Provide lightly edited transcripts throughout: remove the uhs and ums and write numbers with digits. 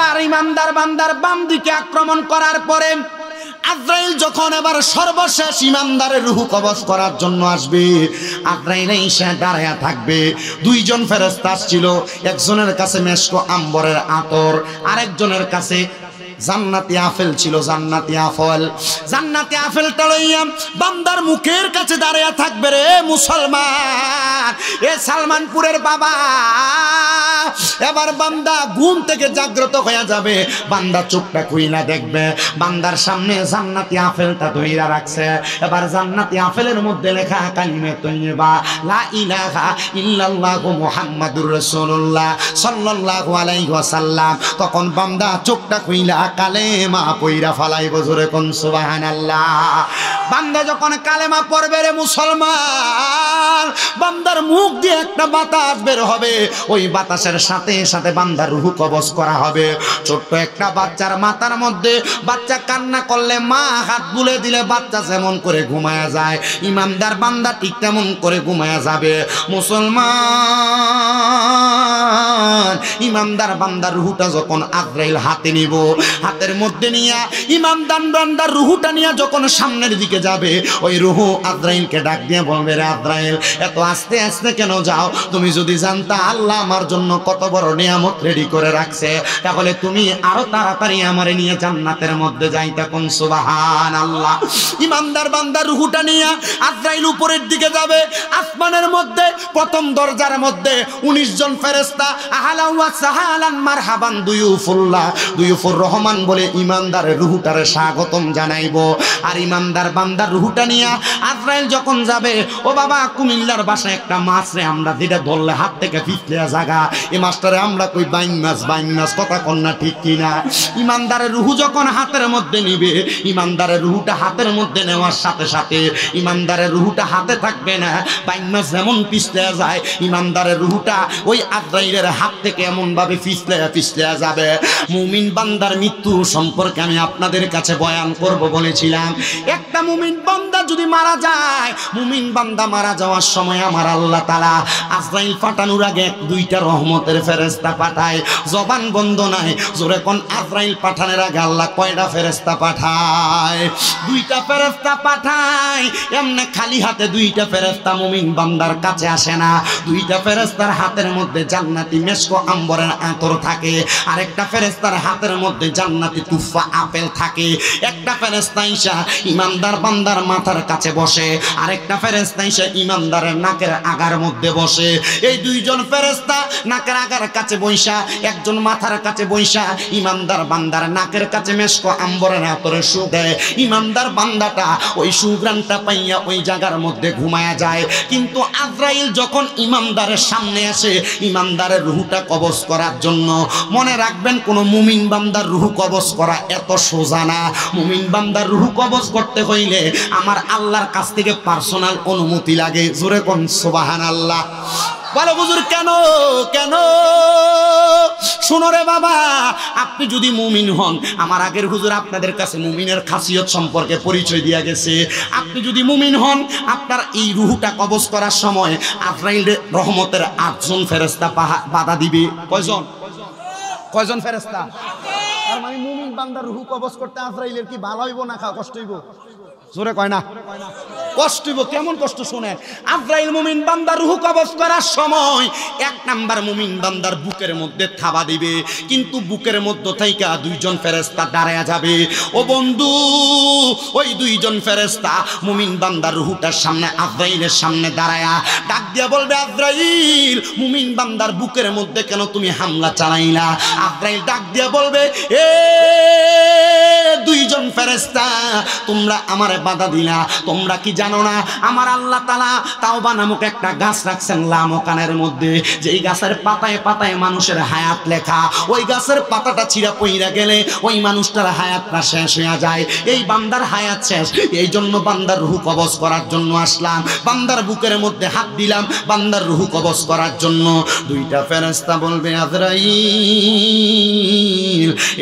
এবার ইমানদার বান্দার বাম দিকে আক্রমণ করার পরে আজরাইল যখন এবার সর্বশেষ ইমানদারের রূহ কবজ করার জন্য আসবে, আজরাইল এসে দাঁড়ায়া থাকবে। দুইজন ফেরেশতা আসছিল, একজনের কাছে মেশক আম্বরের আতর, আরেকজনের কাছে জান্নাতি আপেল ছিল, জান্নাতি আপেল। জান্নাতি আপেলটা লইয়া বান্দার মুখের কাছে দাঁড়ায়া থাকবে। রে মুসলমান, এ সালমানপুরের বাবা, এবার বান্দা ঘুম থেকে জাগ্রত হয়ে যাবে। বান্দা চোখটা খুইলা দেখবে, বান্দার সামনে জান্নাতি আপেলটা ধইরা রাখছে। এবার জান্নাতি আপেলের মধ্যে লেখা কালিমে তৈয়বা, লা ইলাহা ইল্লাল্লাহু মুহাম্মাদুর রাসূলুল্লাহ সাল্লাল্লাহু আলাইহি ওয়াসাল্লাম। তখন বান্দা চোখটা খুইলা কালেমা পইরা ফালাইব। জোরে কোন সুবহানাল্লাহ। বান্দা যখন কালেমা পড়বে রে মুসলমান, বান্দার মুখ দিয়ে একটা বাতাস বের হবে, ওই বাতাসের সাথে সাথে বান্দার রূহ কবজ করা হবে। ছোট্ট একটা বাচ্চার মাথার মধ্যে, বাচ্চা কান্না করলে মা হাত বুলে দিলে বাচ্চা যেমন করে ঘুমায়া যায়, ইমানদার বান্দা ঠিক তেমন করে ঘুমায়া যাবে। মুসলমান, ইমানদার বান্দার রূহটা যখন আজরাইল হাতে নিব, হাতের মধ্যে নিয়া ইমানদার বান্দার রূহটা নিয়া যখন সামনের দিকে যাবে, ওই রূহ আজরাইলকে ডাক দিয়ে বলবে, রে আজরাইল, এত আস্তে আস্তে কেন যাও? তুমি যদি জানতা আল্লাহ আমার জন্য কত বড় নিয়ামত রেডি করে রাখছে, তাহলে তুমি আরো তাড়াতাড়ি আমারে নিয়ে জান্নাতের মধ্যে যাইতা। কোন সুবহানাল্লাহ। ইমানদার বান্দার রূহটা নিয়া আজরাইল উপরের দিকে যাবে। আসমানের মধ্যে প্রথম দরজার মধ্যে 19 জন ফেরেশতা আহলান ওয়া সাহালান মারহাবান দুয়ুফুল্লাহ, দুয়ুফুর রহমান বলে ইমানদারের রূহটারে স্বাগতম জানাইবো। আর ইমানদার বান্দার রূহটা নিয়া আজরাইল যখন যাবে, ও বাবা, কুমিল্লার বাসায় একটা মাছ রে আমরা যেটা ধরলে হাত থেকে ফিসলে জাগা, এই মাছটারে আমরা কই বাইন মাছ, বাইন মাছ। কথা কন্যা ঠিক কিনা? ইমানদারের রূহ যখন হাতের মধ্যে নিবে, ইমানদারের রূহটা হাতের মধ্যে নেওয়ার সাথে সাথে ইমানদারের রূহটা হাতে থাকবে না। বাইন মাছ যেমন পিছলে যায়, ইমানদারের রূহটা ওই আজরাইলের হাত থেকে এমন ভাবে পিছলে পিছলে যাবে। মুমিন বান্দার মৃত্যু সম্পর্কে আমি আপনাদের কাছে বয়ান করব বলেছিলাম। একটা মুমিন বান্দা যদি মারা যায়, মুমিন বান্দা মারা যাওয়ার সময় আমার আল্লাহ তাআলা আজরাইল পাঠানোর আগে 2টা রহমতের ফেরেশতা পাঠায়। জবান বন্ধ নাই, জোরে কোন আজরাইল পাঠানোর আগে আল্লাহ কয়টা ফেরেশতা পাঠায়? 2টা ফেরেশতা পাঠায়। এমনি খালি হাতে 2টা ফেরেশতা মুমিন বান্দার কাছে আসে না। 2টা ফেরেশতার হাতের মধ্যে জান্নাতি মেশক আম্বরের আতর থাকে, আরেকটা ফেরেশতার হাতের মধ্যে জান্নাতি তুফা আপেল থাকে। একটা ফেরেশতা ঈশা ইমানদার বান্দার মাথার কাছে বসে, আরেকটা ফেরেশতা ঈশা ইমানদারের নাকের আগার মধ্যে বসে। এই 2 জন ফেরেশতা নাকের আগার কাছে বইসা, একজন মাথার কাছে বইসা ইমানদার বান্দার নাকের কাছে মেশক আম্বরের আতরে সু দেয়। ইমানদার বান্দাটা ওই সুগ্রানটা পাইয়া ওই জায়গার মধ্যে ঘুমায়া যায়। কিন্তু আজরাইল যখন ইমানদারের সামনে আসে ইমানদারের রূহটা কবজ করার জন্য, মনে রাখবেন কোন মুমিন বান্দার রূহ কবজ করা এত সোজা না। মুমিন বান্দার রূহ কবজ করতে হইলে আমার আল্লাহর কাছ থেকে পার্সোনাল অনুমতি লাগে। জোরে কোন সুবহানাল্লাহ। বলো হুজুর কেন কেন? শুনো রে বাবা, আপনি যদি মুমিন হন, আমার আগের হুজুর আপনাদের কাছে মুমিনের খাসিয়ত সম্পর্কে পরিচয় দিয়া গেছে। আপনি যদি মুমিন হন, আপনার এই রূহটা কবজ করার সময় আজরাইল রহমতের 8 জন ফেরেশতা বাধা দিবে। কয়জন ফেরেশতা? তার মানে মুমিন বান্দার রূহ কবজ করতে আজরাইলের কি ভালো হইব না কষ্ট হইব? জোরে কয় না, কষ্ট হইব। কেমন কষ্ট শুনেন। আজরাইল মুমিন বান্দার রূহ কবজ করার সময় 1 নাম্বার মুমিন বান্দার বুকের মধ্যে থাবা দিবে, কিন্তু বুকের মধ্যে থেকে 2 জন ফেরেশতা দাঁড়ায়া যাবে। ও বন্ধু, ওই 2 জন ফেরেশতা মুমিন বান্দার রূহটার সামনে আজরাইলের সামনে দাঁড়ায়া ডাক দিয়া বলবে, আজরাইল, মুমিন বান্দার বুকের মধ্যে কেন তুমি হামলা চালাইলা? আজরাইল ডাক দিয়া বলবে, এ 2 জন ফেরেশতা, তোমরা আমারে বাধা দিলা। তোমরা কি জানো না আমার আল্লাহ তাআলা তাওবা নামক একটা গাছ রাখছেন লামকানের মধ্যে, যেই গাছের পাতায় পাতায় মানুষের হায়াত লেখা। ওই গাছের পাতাটা ছিঁড়া পইরা গেলে ওই মানুষটার হায়াতটা শেষ হয়ে যায়। এই বান্দার হায়াত শেষ, এই জন্য বান্দার রূহ কবজ করার জন্য আসলাম। বান্দার বুকের মধ্যে হাত দিলাম বান্দার রূহ কবজ করার জন্য। 2টা ফেরেশতা বলবে, আজরাইল,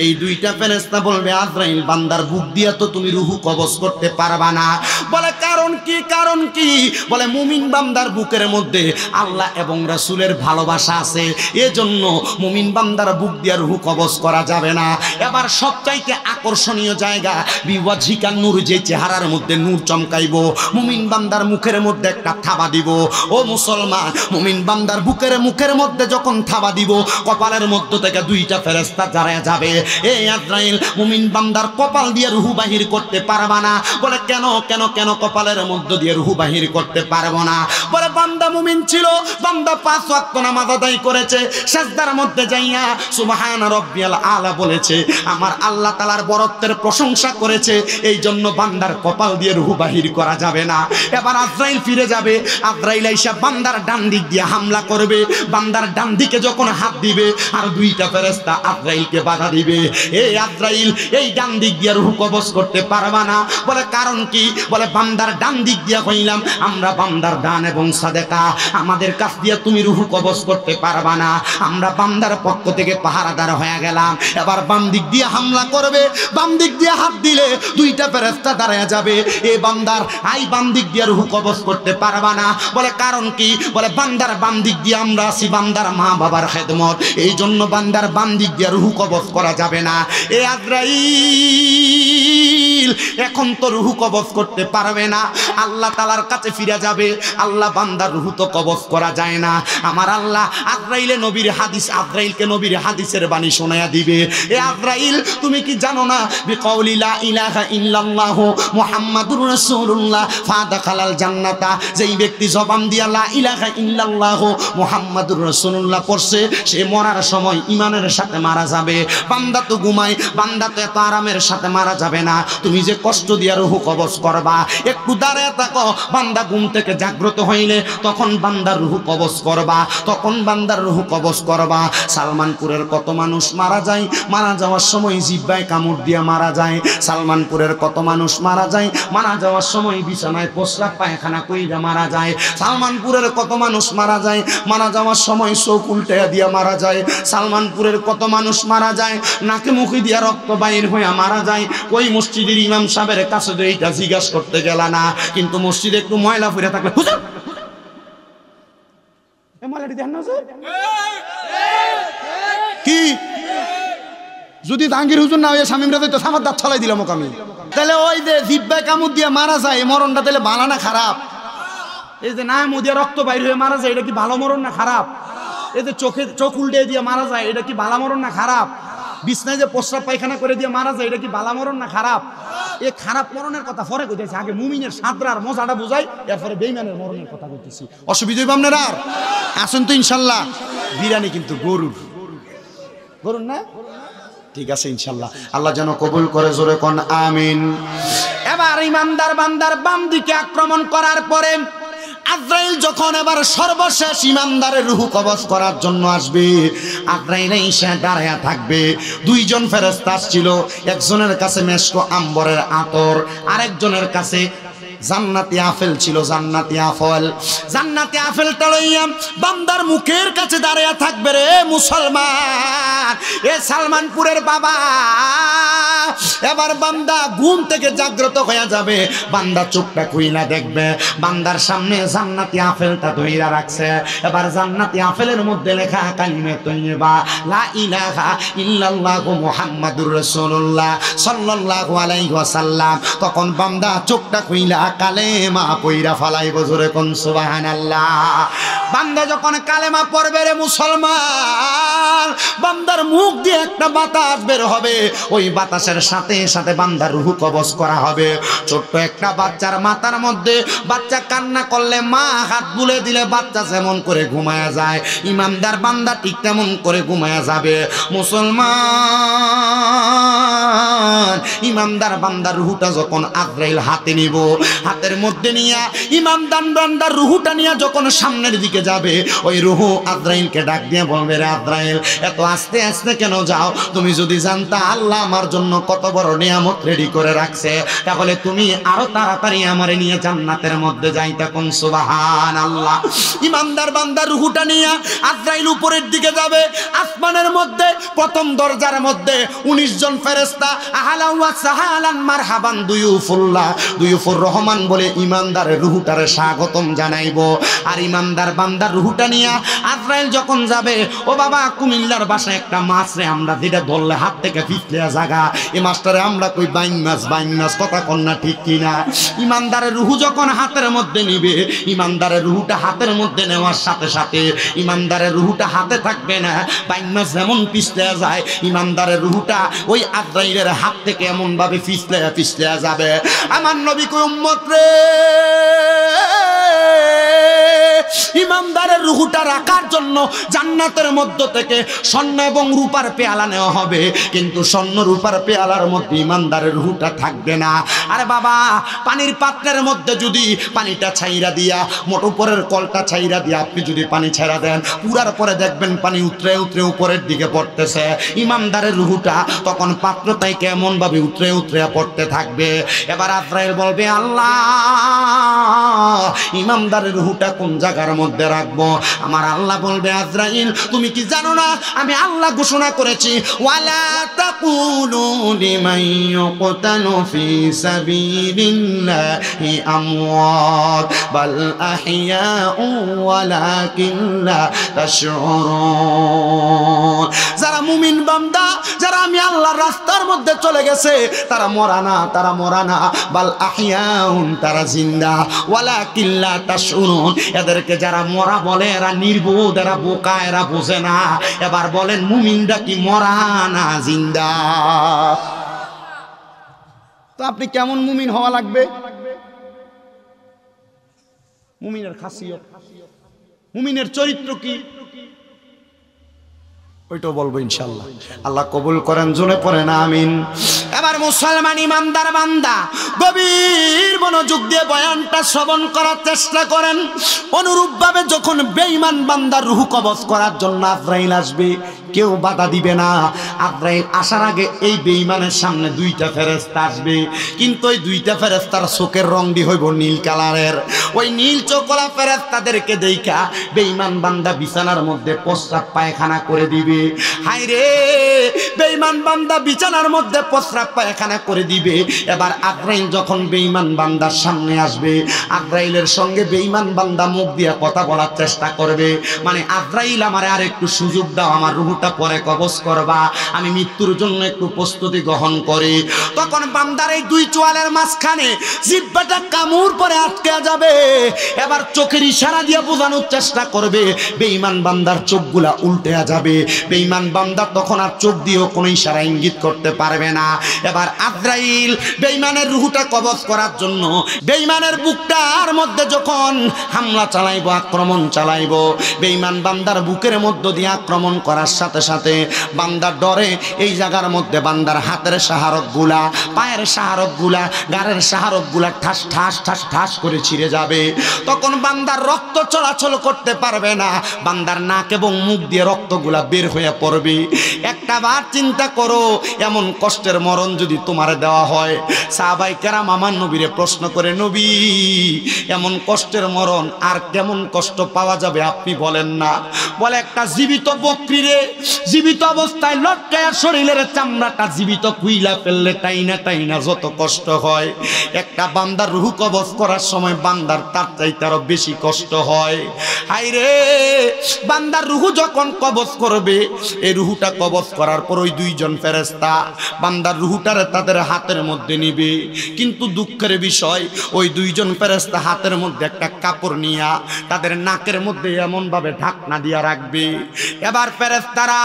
এই দুইটা ফেরেশতা বলবে আজরাইল বান্দার বুক দিয়া তো তুমি রূহ কবজ করতে পারবা না। বলে কারণ কি? কারণ কি? বলে মুমিন বান্দার বুকের মধ্যে আল্লাহ এবং রাসূলের ভালোবাসা আছে, এজন্য মুমিন বান্দার বুক দিয়া রূহ কবজ করা যাবে না। এবার সবচাইতে আকর্ষণীয় জায়গা বিওয়াজিকা নূর, যে চেহারার মধ্যে নূর চমকাইবো, মুমিন বান্দার মুখের মধ্যে একটা থাবা দিব। ও মুসলমান, মুমিন বান্দার মুখের মধ্যে যখন থাবা দিব, কপালের মধ্য থেকে দুইটা ফেরেশতা দাঁড়ায় যাবে। এই আজরাইল মুমিন বান্দার কপাল দিয়ে রূহ বাহির করতে পারবা না। বলে কেন কেন কেন কপালের মধ্য দিয়ে রূহ বাহির করতে পারবো না? বলে বান্দা মুমিন ছিল, বান্দা 5 ওয়াক্ত নামাজ আদায় করেছে, সিজদার মধ্যে যাইয়া সুবহান রাব্বিয়াল আলা বলেছে, আমার আল্লাহ তাআলার বরত্বের প্রশংসা করেছে, এই জন্য বান্দার কপাল দিয়ে রূহ বাহির করা যাবে না। এবার আজরাইল ফিরে যাবে, আজরাইল আইসা বান্দার ডান দিক দিয়ে হামলা করবে। বান্দার ডান দিকে যখন হাত দিবে, আর দুইটা ফেরেশতা আজরাইলকে বাধা দিবে। এই আজরাইল এই ডান দিক দিয়ে রূহ কবজ করতে পারবা না। বলে কারণ কি? বলে বান্দার ডান দিক দিয়ে কইলাম আমরা বান্দার ডান এবং সাদেকা, আমাদের কাছ দিয়ে তুমি রূহ কবজ করতে পারবা না, আমরা বান্দার পক্ষ থেকে পাহারাদার হয়ে গেলাম। এবার বাম দিক দিয়ে হামলা করবে, বাম দিক দিয়ে হাত দিলে দুইটা ফেরেশতা দাঁড়ায় যাবে। এই বান্দার বাম দিক দিয়ে রূহ কবজ করতে পারবা না। বলে কারণ কি? বলে বান্দার বাম দিক দিয়ে আমরা আছি বান্দার মা বাবার খেদমত, এই জন্য বান্দার বাম দিক দিয়ে রূহ কবজ করা যাবে না। এ আজরাইল এখন তো রূহ কবজ করতে পারবে না, আল্লাহ তাআলার কাছে ফিরে যাবে। আল্লাহ বান্দার রূহ তো কবজ করা যায় না। আমার আল্লাহ আজরাইলকে নবীর হাদিসের বাণী শোনায়া দিবে। এ আজরাইল তুমি কি জানো না, বিকাউলি লা ইলাহা ইল্লাল্লাহ মুহাম্মাদুর রাসূলুল্লাহ ফাদাখালাল জান্নাতা, যেই ব্যক্তি জবান দিয়া লা ইলাহা ইল্লাল্লাহ মুহাম্মাদুর রাসূলুল্লাহ পড়ছে, সে মরার সময় ঈমানের সাথে মারা যাবে। বান্দা তো ঘুমায়, বান্দা তো এত আরামের সাথে মারা যাবে না। তুমি যে কষ্ট দিয়া রূহ কবজ করবা, একটু দাঁড়ায় থাকো, বান্দা ঘুম থেকে জাগ্রত হইলে তখন বান্দার রূহ কবজ করবা, তখন বান্দার রূহ কবজ করবা। সালমানপুরের কত মানুষ মারা যায়, মারা যাওয়ার সময় জিহ্বায় কামড় দিয়া মারা যায়। সালমানপুরের কত মানুষ মারা যায়, মারা যাওয়ার সময় বিছানায় প্রস্রাব পায়খানা কইরা মারা যায়। সালমানপুরের কত মানুষ মারা যায়, মারা যাওয়ার সময় চোখ উল্টাইয়া দিয়া মারা যায়। সালমানপুরের কত মানুষ মারা যায়, নাকে মুখে দিয়া রক্ত বাইর হইয়া মারা যায়। ওই মসজিদের ইমাম সাহেবের কাছে তো এইটা জিজ্ঞাসা করতে গেলা না, কিন্তু মসজিদে একটু ময়লা ফুরে থাকলে হুজুর কি, যদি জাহাঙ্গীর হুজুর না হইয়া শামীম রাজা তো সামার দাঁত ছলাই দিলাম ওকে আমি। তাহলে ওই যে জিহ্বায় কামড় দিয়ে মারা যায়, মরণটা তাহলে ভালো না খারাপ? এই যে না মুদিয়া রক্ত বাইর হয়ে মারা যায়, এটা কি ভালো মরণ না খারাপ? এই যে চোখ উল্টে দিয়ে মারা যায়, এটা কি ভালো মরণ না খারাপ? বিছনায় যে প্রস্রাব পায়খানা করে দিয়ে মারা যায়, এটা কি ভালো মরণ না খারাপ? এই খারাপ মরণের কথা পরে কইতেছি, আগে মুমিনের সাদরার মজাটা বুঝাই, এরপরে বেঈমানের মরণের কথা কইতেছি। অসুবিধা হইব আপনার? আর আসুন তো ইনশাল্লাহ। বিরিয়ানি কিন্তু গরুর না? ঠিক আছে ইনশাল্লাহ, আল্লাহ যেন কবুল করে, জোরে কোন আমিন। এবার ইমানদার বান্দার বাম দিকে আক্রমণ করার পরে আজরাইল যখন এবার সর্বশেষ ইমানদারের রূহ কবজ করার জন্য আসবে, আজরাইল এসে দাঁড়ায়া থাকবে। দুইজন ফেরেশতা ছিল, একজনের কাছে মেশকো আম্বরের আতর, আরেকজনের কাছে জান্নাতি আপেল ছিল, জান্নাতি আপেল। জান্নাতি আপেলটা লইয়া বান্দার মুখের কাছে দাঁড়ায়া থাকবে। রে মুসলমান, এ সালমানপুরের বাবা, এবার বান্দা ঘুম থেকে জাগ্রত হয়ে যাবে। বান্দা চোখটা খুইলা দেখবে, বান্দার সামনে জান্নাতি আপেলটা ধইরা রাখছে। এবার জান্নাতি আপেলের মধ্যে লেখা কালিমে তৈয়বা লা ইলাহা ইল্লাল্লাহু মুহাম্মাদুর রাসূলুল্লাহ সাল্লাল্লাহু আলাইহি ওয়াসাল্লাম। তখন বান্দা চোখটা খুইলা কালেমা পইরা ফালাইব, জোরে কোন সুবহানাল্লাহ। বান্দা যখন কালেমা পড়বে রে মুসলমান, বান্দার মুখ দিয়ে একটা বাতাস বের হবে, ওই বাতাসের সাথে সাথে বান্দার রূহ কবজ করা হবে। ছোট্ট একটা বাচ্চার মাথার মধ্যে, বাচ্চা কান্না করলে মা হাত বুলে দিলে বাচ্চা যেমন করে ঘুমায়া যায়, ইমানদার বান্দা ঠিক তেমন করে ঘুমায়া যাবে। মুসলমান মুসলমান, ইমানদার বান্দার রুহুটা যখন আজরাইল হাতে নিব, হাতের মধ্যে নিয়ে ইমানদার বান্দার রুহুটা নিয়ে যখন সামনের দিকে যাবে, ওই রুহু আজরাইলকে ডাক দিয়ে বলবে, রে আজরাইল, এত আস্তে আস্তে কেন যাও? তুমি যদি জানতা আল্লাহ আমার জন্য কত বড় নিয়ামত রেডি করে রাখছে, তাহলে তুমি আরো তাড়াতাড়ি আমারে নিয়ে জান্নাতের মধ্যে যাইতা। কোন সুবহানাল্লাহ। ইমানদার বান্দার রুহুটা নিয়ে আজরাইল উপরের দিকে যাবে। আসমানের মধ্যে প্রথম দরজার মধ্যে 19 জন ফেরেশতা আহলা ওয়া সাহালান মারহাবান দুয়ুফুল্লাহ, দুয়ুফুর রহমান বলে ইমানদারের রুহুটারে স্বাগতম জানাইবো। আর ইমানদার বান্দার রুহুটা নিয়ে আজরাইল যখন যাবে, ও বাবা, কুমিল্লার ভাষায় একটা মাছ রে আমরা যেটা ধরলে হাত থেকে ফিসলে জাগা, এই মাছটারে আমরা কই বাইন মাছ, বাইন মাছ, কথা কন্যা ঠিক কিনা? ইমানদারের রুহু যখন হাতের মধ্যে নিবে, ইমানদারের রুহুটা হাতের মধ্যে নেওয়ার সাথে সাথে ইমানদারের রুহুটা হাতে থাকবে না। বাইন মাছ যেমন পিছলে যায়, ইমানদারের রুহুটা ওই আজরাইলের হাত থেকে এমন ভাবে পিছলে পিছলে যাবে। আমার নবী কই, উম্মত রে, ইমানদারের রুহুটা রাখার জন্য জান্নাতের মধ্য থেকে স্বর্ণ এবং রূপার পেয়ালা নেওয়া হবে, কিন্তু স্বর্ণ রূপার পেয়ালার মধ্যে ইমানদারের রুহুটা থাকবে না। আরে বাবা, পানির পাত্রের মধ্যে যদি পানিটা ছাইরা দিয়া, মোট উপরের কলটা ছাইরা দিয়া আপনি যদি পানি ছাইরা দেন, পুরার পরে দেখবেন পানি উতরে উতরে উপরের দিকে পড়তেছে। ইমানদারের রুহুটা তখন পাত্রটাই কেমন ভাবে উতরে উতরে পড়তে থাকবে। এবার আজরাইল বলবে, আল্লাহ, ইমানদারের রুহুটা কোন জায়গার মধ্যে রাখবো? আমার আল্লাহ বলবে, আজরাইল, তুমি কি জানো না আমি আল্লাহ ঘোষণা করেছি, ওয়ালা তাকুলু লিমান ইউকতালু ফি সাবিলিল্লাহি আমওয়াত বাল আহইয়াউ ওয়ালাকিন লা তাশউরুন। যারা মুমিন বান্দা, যারা আমি আল্লাহর রাস্তার মধ্যে চলে গেছে, তারা মরা না, তারা মরা না, বাল আহইয়াউন, তারা জিন্দা, ওয়ালাকিন লা তাশউরুন। এদেরকে যারা মরা বলে এরা নির্বোধ, এরা বোকা, এরা বোঝে না। এবার বলেন, মুমিনরা কি মরা না জিন্দা? তো আপনি কেমন মুমিন হওয়া লাগবে? মুমিনের খাসিয়ত, মুমিনের চরিত্র কি, ওইটাও বলবো ইনশাআল্লাহ। আল্লাহ কবুল করেন, জোরে পড়েন আমিন। এবার মুসলমান ইমানদার বান্দা গভীর মনোযোগ দিয়ে বয়ানটা শ্রবণ করার চেষ্টা করেন। অনুরূপভাবে যখন বেঈমান বান্দার রূহ কবজ করার জন্য আজরাইল আসবে, কেউ বাধা দিবে না। আজরাইল আসার আগে এই বেঈমানের সামনে দুইটা ফেরেশতা আসবে, কিন্তু ওই দুইটা ফেরেশতার চোখের রংটি হইব নীল কালারের। ওই নীল চোখলা ফেরেশতাদেরকে দেখা বেঈমান বান্দা বিছানার মধ্যে প্রস্রাব পায়খানা করে দিবে। হায় রে, বেঈমান বান্দা বিছানার মধ্যে প্রস্রাব পায়খানা করে দিবে। এবার আজরাইল যখন বেঈমান বান্দার সামনে আসবে, আজরাইলের সঙ্গে বেঈমান বান্দা মুখ দিয়ে কথা বলার চেষ্টা করবে, মানে আজরাইল আমার আর একটু সুযোগ দাও, আমার রূহটা পরে কবজ করবা, আমি মৃত্যুর জন্য একটু প্রস্তুতি গ্রহণ করি। তখন বান্দার এই দুই চোয়ালের মাঝখানে জিহ্বাটা কামড় পরে আটকে যাবে। এবার চোখের ইশারা দিয়ে বোঝানোর চেষ্টা করবে, বেঈমান বান্দার চোখগুলা উল্টে যাবে। বেঈমান বান্দা তখন আর চোখ দিয়েও কোনো ইশারা ইঙ্গিত করতে পারবে না। এবার আজরাইল বেঈমানের রূহটা কবজ করার জন্য বেঈমানের বুকটার মধ্যে যখন হামলা চালাইবো, আক্রমণ চালাইবো, বেঈমান বান্দার বুকের মধ্য দিয়ে আক্রমণ করার সাথে সাথে বান্দার ডরে এই জায়গার মধ্যে বান্দার হাতের শাহারকগুলা, পায়ের শাহারকগুলা, গাড়ের শাহারকগুলা ঠাস ঠাস ঠাস ঠাস করে ছিঁড়ে যাবে। তখন বান্দার রক্ত চলাচল করতে পারবে না, বান্দার নাক এবং মুখ দিয়ে রক্তগুলা বের হয়ে পড়বে। একটা বার চিন্তা করো, এমন কষ্টের মরণ যদি তোমার দেওয়া হয়। সাহাবায়ে কেরাম আমার নবীরে প্রশ্ন করে, নবী, এমন কষ্টের মরণ আর কেমন কষ্ট পাওয়া যাবে আপনি বলেন না। বলে, একটা জীবিত বকরিরে জীবিত অবস্থায় লটকায়া শরীরের চামড়াটা জীবিত কুইলা ফেললে টাইনা টাইনা যত কষ্ট হয়, একটা বান্দার রূহ কবজ করার সময় বান্দার তার চাইতে আরো বেশি কষ্ট হয়। হায় রে, বান্দার রূহ যখন কবজ করবে, এই রূহটা কবজ করার পর ওই দুইজন ফেরেশতা বান্দার রূহটারে তাদের হাতের মধ্যে নিবে। কিন্তু দুঃখের বিষয়, ওই দুইজন ফেরেশতা হাতের মধ্যে একটা কাপড় নিয়া তাদের নাকের মধ্যে এমন ভাবে ঢাকনা দিয়া রাখবে। এবার ফেরেশতারা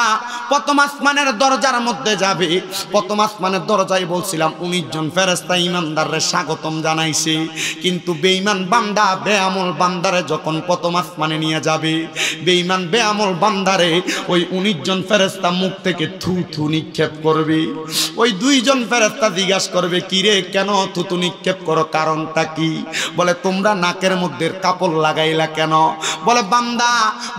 প্রথম আসমানের দরজার মধ্যে যাবে। প্রথম আসমানের দরজায় বলছিলাম 19 জন ফেরেশতা ইমানদাররে স্বাগতম জানাইছে, কিন্তু বেঈমান বান্দা বেআমল বান্দারে যখন প্রথম আসমানে নিয়ে যাবে, বেঈমান বেআমল বান্দারে ওই 19 জন ফেরেশতা মুখ থেকে থু থু নিক্ষেপ করবি। ওই দুইজন ফেরেশতা জিজ্ঞাসা করবে, কিরে কেন থুতু নিক্ষেপ করো, কারণটা কি? বলে তোমরা নাকের মধ্যে কাপড় লাগাইলা কেন? বলে বান্দা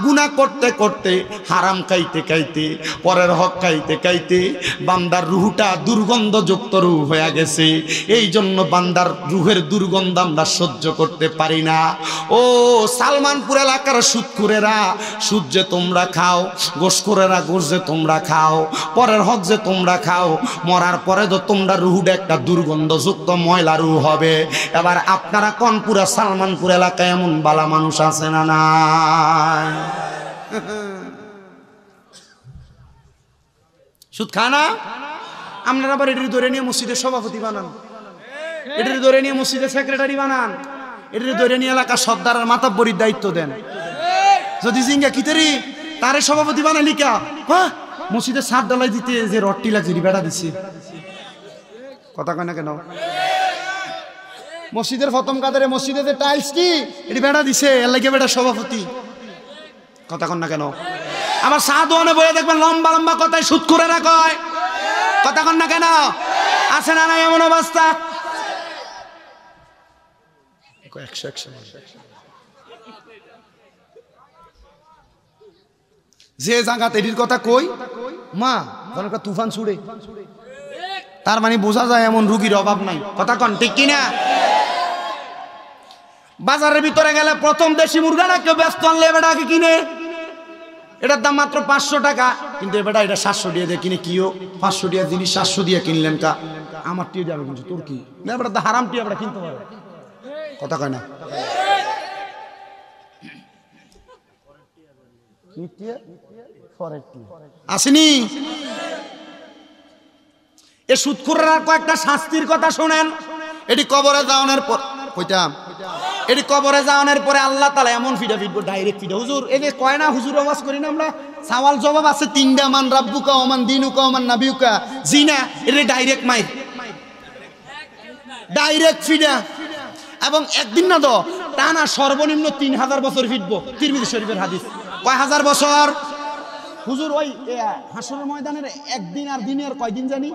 গুনাহ করতে করতে, হারাম খাইতে খাইতে, পরের হক খাইতে খাইতে বান্দার রুহটা দুর্গন্ধযুক্ত রূহ হয়ে গেছে, এই জন্য বান্দার রুহের দুর্গন্ধ আমরা সহ্য করতে পারি না। ও সালমানপুর এলাকার সুদখোরেরা, সুদ যে তোমরা খাও, গোশখোরেরা গোশ যে তোমরা খাও, পরের হক যে তোমরা খাও, মরার পরে তো তোমরা রুহটা একটা দুর্গন্ধযুক্ত ময়লা রুহ হবে। এবার আপনারা কনপুরা সালমানপুর এলাকায় এমন বালা মানুষ আছে না নাই? সুদ খায় না? আপনারা আবার এটির ধরে নিয়ে মসজিদের সভাপতি বানান, এটির ধরে নিয়ে মসজিদের সেক্রেটারি বানান, এটির ধরে নিয়ে এলাকার সর্দার আর মাতাব্বরির দায়িত্ব দেন। যদি জিঙ্গা কিতারি তারে সভাপতি বানালি কা? হ্যাঁ, মসজিদের ছাদ ডালাই দিতে যে রডটি লাগছে বেড়া দিচ্ছে, কথা কয় না কেন? মসজিদের প্রথম কাতারে মসজিদে যে টাইলস কি এটি বেড়া দিছে, এর লাগে বেড়া সভাপতি, কথা কন না কেন? আমার সাধুয়ানে বয়ে দেখবেন লম্বা লম্বা কথায় সুদখোরেরা কয়, কথা কন না কেন? আছে না নাই এমন অবস্থা? যে জায়গা এটির কথা কই মা একটা তুফান ছুড়ে, তার মানে বোঝা যায় এমন রুগীর অভাব নাই, কথা কন ঠিক কিনা? বাজারের ভিতরে গেলে প্রথম দেশি মুরগাটা কেউ ব্যস্ত আনলে এবারটাকে কিনে, এটার দাম মাত্র 500 টাকা, কিন্তু এবারটা এটা 700 দিয়ে দিয়ে কিনে। কিও 500 টাকা জিনিস 700 দিয়ে কিনলেন কা? আমার টিয়ে যাবে কিন্তু তোর কি না, এবার তো হারাম টিয়ে আমরা কিনতে পারবো, কথা কয় না? আসেনি এ সুদখোররা কয়েকটা শাস্তির কথা শোনেন। এটি কবরে যাওয়ানোর পর কইতাম, এটি কবরে যাওয়ানোর পরে আল্লাহ তাআলা এমন ফিডা ফিডবো, ডাইরেক্ট ফিডা। হুজুর এই যে কয় না হুজুর আওয়াজ করি না আমরা, সওয়াল জবাব আছে 3টা, মান রাব্বুকা ওমান দিনুকা ওমান নাবিয়ুকা, জিনা এটা ডাইরেক্ট মাইর, ডাইরেক্ট ফিডা। এবং একদিন না তো টানা সর্বনিম্ন 3000 বছর ফিটবো। তিরমিজি শরীফের হাদিস। কয় হাজার বছর? হুজুর ওই হাসরের ময়দানের একদিন আর দিনের কয়দিন জানি?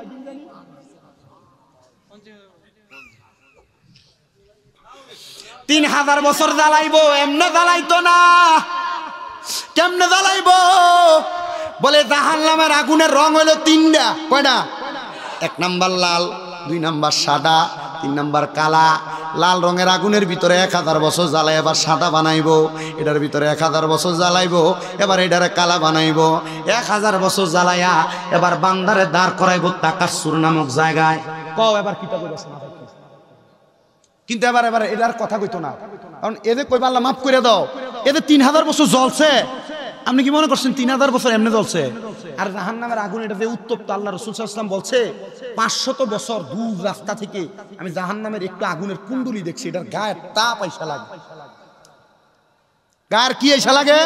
3000 বছর জ্বালাইবো। এমনে জ্বালাইতো না, কেমনে জ্বালাইবো? বলে জাহান্নামের আগুনের রং হইলো 3টা। কয়টা? 1 নাম্বার লাল, 2 নাম্বার সাদা, 3 নাম্বার কালা। লাল রঙের আগুনের ভিতরে 1000 বছর জ্বালাই এবার সাদা বানাইবো, এটার ভিতরে 1000 বছর জ্বালাইবো, এবার এটারে কালা বানাইবো। 1000 বছর জ্বালাইয়া এবার বান্দারে দাঁড় করাইবো তাকাসসুর নামক জায়গায়। কও এবার কিতা কইতাছ না? কিন্তু এবার এটার কথা কইতো না, কারণ এদের কইবা আল্লাহ মাফ করে দাও, এদের 3000 বছর জ্বলছে। আপনি কি মনে করছেন 3000 বছর এমনি জ্বলছে? আর জাহান্নামের আগুন এটা যে উত্তপ্ত, আল্লাহ রাসূল সাল্লাল্লাহু আলাইহি ওয়াসাল্লাম বলছে 500 বছর দূর রাস্তা থেকে আমি জাহান্নামের একটু আগুনের কুণ্ডুলি দেখছি, এটার গায়ের তাপ আইসা লাগে। গায়ের কি আইসা লাগে?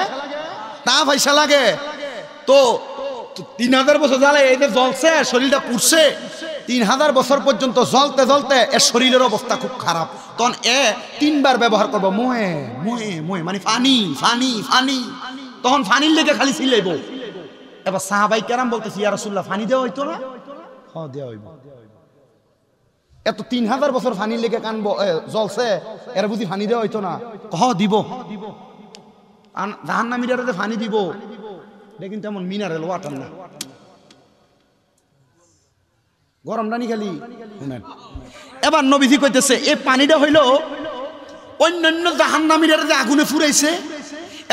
তাপ আইসা লাগে। তো 3000 বছর জ্বালে এই যে জ্বলছে, শরীরটা পুড়ছে, 3000 বছর পর্যন্ত জ্বলতে জ্বলতে এর শরীরের অবস্থা খুব খারাপ। তখন 3বার ব্যবহার করবো, মোহে মোহে মোহে, মানে ফানি ফানি ফানি। তখন ফানির লেগে খালি ছিলাইব। এবার সাহাবাই কেরাম বলতেছি, ইয়া রাসূলুল্লাহ ফানি দেওয়া হইতো না? হ্যাঁ দেওয়া হইব। এত 3000 বছর ফানির লেগে কানবো জ্বলছে, এর বুঝি ফানি দেওয়া হইতো না? দিব। জাহান্নামীরা যে ফানি দিব, এটা কিন্তু এমন মিনারেল ওয়াটার না, গরম রানি খালি। এবার নবীজি কইতেছে এই পানিটা হইল অন্যান্য জাহান্নামীরা যে আগুনে ফুরাইছে,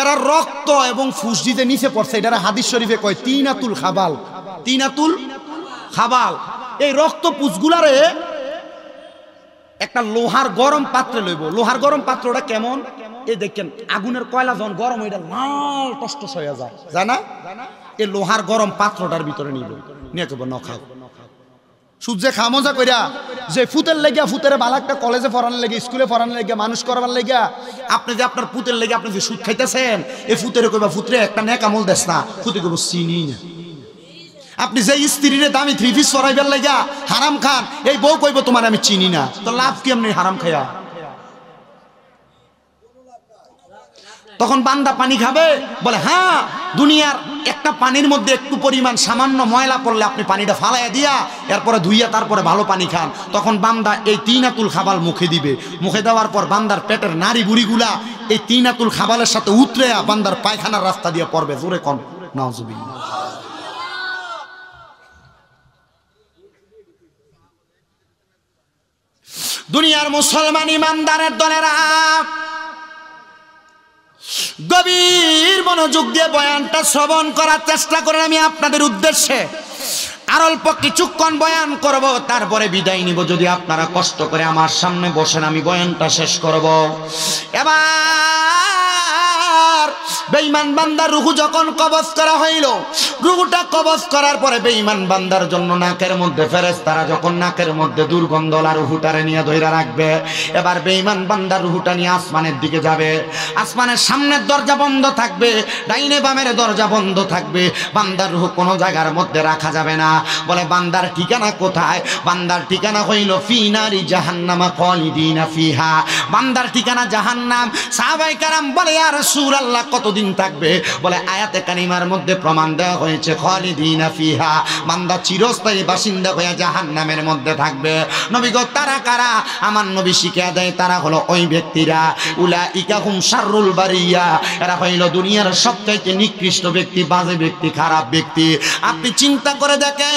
এরা রক্ত এবং ফুসদিতে নিচে পড়ছে। এটা হাদিস শরীফে কয় তিনাতুল খাবাল, তিনাতুল খাবাল। এই রক্ত পুষগুলারে একটা লোহার গরম পাত্রে লইব। লোহার গরম পাত্রটা কেমন? এই দেখেন আগুনের কয়লা যখন গরম এটা লাল টসটস হয়ে যায়, জানা? এই লোহার গরম পাত্রটার ভিতরে নিব, নিয়ে কেবল ন খাও। সূর্যে খা মজা কইরা যে ফুতের লেগিয়া, ফুতের বালাকটা কলেজে পড়ানোর লেগে, স্কুলে পড়ানোর লেগে, মানুষ করবার লেগিয়া, আপনি যে আপনার পুতের লেগে আপনি যে সুদ খাইতেছেন, এই ফুতের কইবা ফুতরে একটা নেক আমল দেস না, ফুতে কইব চিনি না। আপনি যে স্ত্রীরে দামি 3 পিস পরাইবার লেগা হারাম খান, এই বউ কইব তোমার আমি চিনি না। তো লাভ কি আপনি হারাম খায়া? তখন বান্দা পানি খাবে, বলে হ্যাঁ দুনিয়ার একটা পানির মধ্যে একটু পরিমাণ সামান্য ময়লা পড়লে আপনি পানিটা ফালাইয়া দিয়া এরপরে ধুইয়া তারপরে ভালো পানি খান, তখন বান্দা এই তিনাতুল খাবাল মুখে দিবে। মুখে দেওয়ার পর বান্দার পেটের নাড়ি বুড়িগুলা এই তিনাতুল খাবালের সাথে উতরে বান্দার পায়খানার রাস্তা দিয়ে পড়বে। জোরে কোন নাউজুবিল্লাহ। দুনিয়ার মুসলমান ইমানদারের দলেরা গভীর মনোযোগ দিয়ে বয়ানটা শ্রবণ করার চেষ্টা করেন। আমি আপনাদের উদ্দেশ্যে আর অল্প কিছুক্ষণ বয়ান করব, তারপরে বিদায় নিব। যদি আপনারা কষ্ট করে আমার সামনে বসেন, আমি বয়ানটা শেষ করব। এবার বেঈমান বান্দার রুহু যখন কবজ করা হইল, রুহুটা কবজ করার পরে বেঈমান বান্দার জন্য নাকের মধ্যে ফেরেশতারা যখন নাকের মধ্যে দুর্গন্ধলা রুহুটারে নিয়ে ধইরা রাখবে, এবার বেঈমান বান্দার রুহুটা নিয়ে আসমানের দিকে যাবে। আসমানের সামনের দরজা বন্ধ থাকবে, ডাইনে বামের দরজা বন্ধ থাকবে। বান্দার রুহু কোনো জায়গার মধ্যে রাখা যাবে না। বলে বান্দার ঠিকানা কোথায়? বান্দার ঠিকানা হইল ফি নারি জাহান্নামা খালিদিনা ফিহা। বান্দার ঠিকানা জাহান্নাম। সাহাবায়ে কেরাম বলে ইয়া রাসূলুল্লাহ কতদিন থাকবে? বলে আয়াতে কারিমার মধ্যে প্রমাণ দেওয়া হয়েছে খালিদিনা ফিহা, বান্দা চিরস্থায়ী বাসিন্দা হয়ে জাহান্নামের মধ্যে থাকবে। নবী গো তারা কারা? আমার নবী শিখিয়ে দেয় তারা হলো ওই ব্যক্তিরা উলাইকা হুম শাররুল বারিয়া, এরা হইল দুনিয়ার সবচাইতে নিকৃষ্ট ব্যক্তি, বাজে ব্যক্তি, খারাপ ব্যক্তি। আপনি চিন্তা করে দেখেন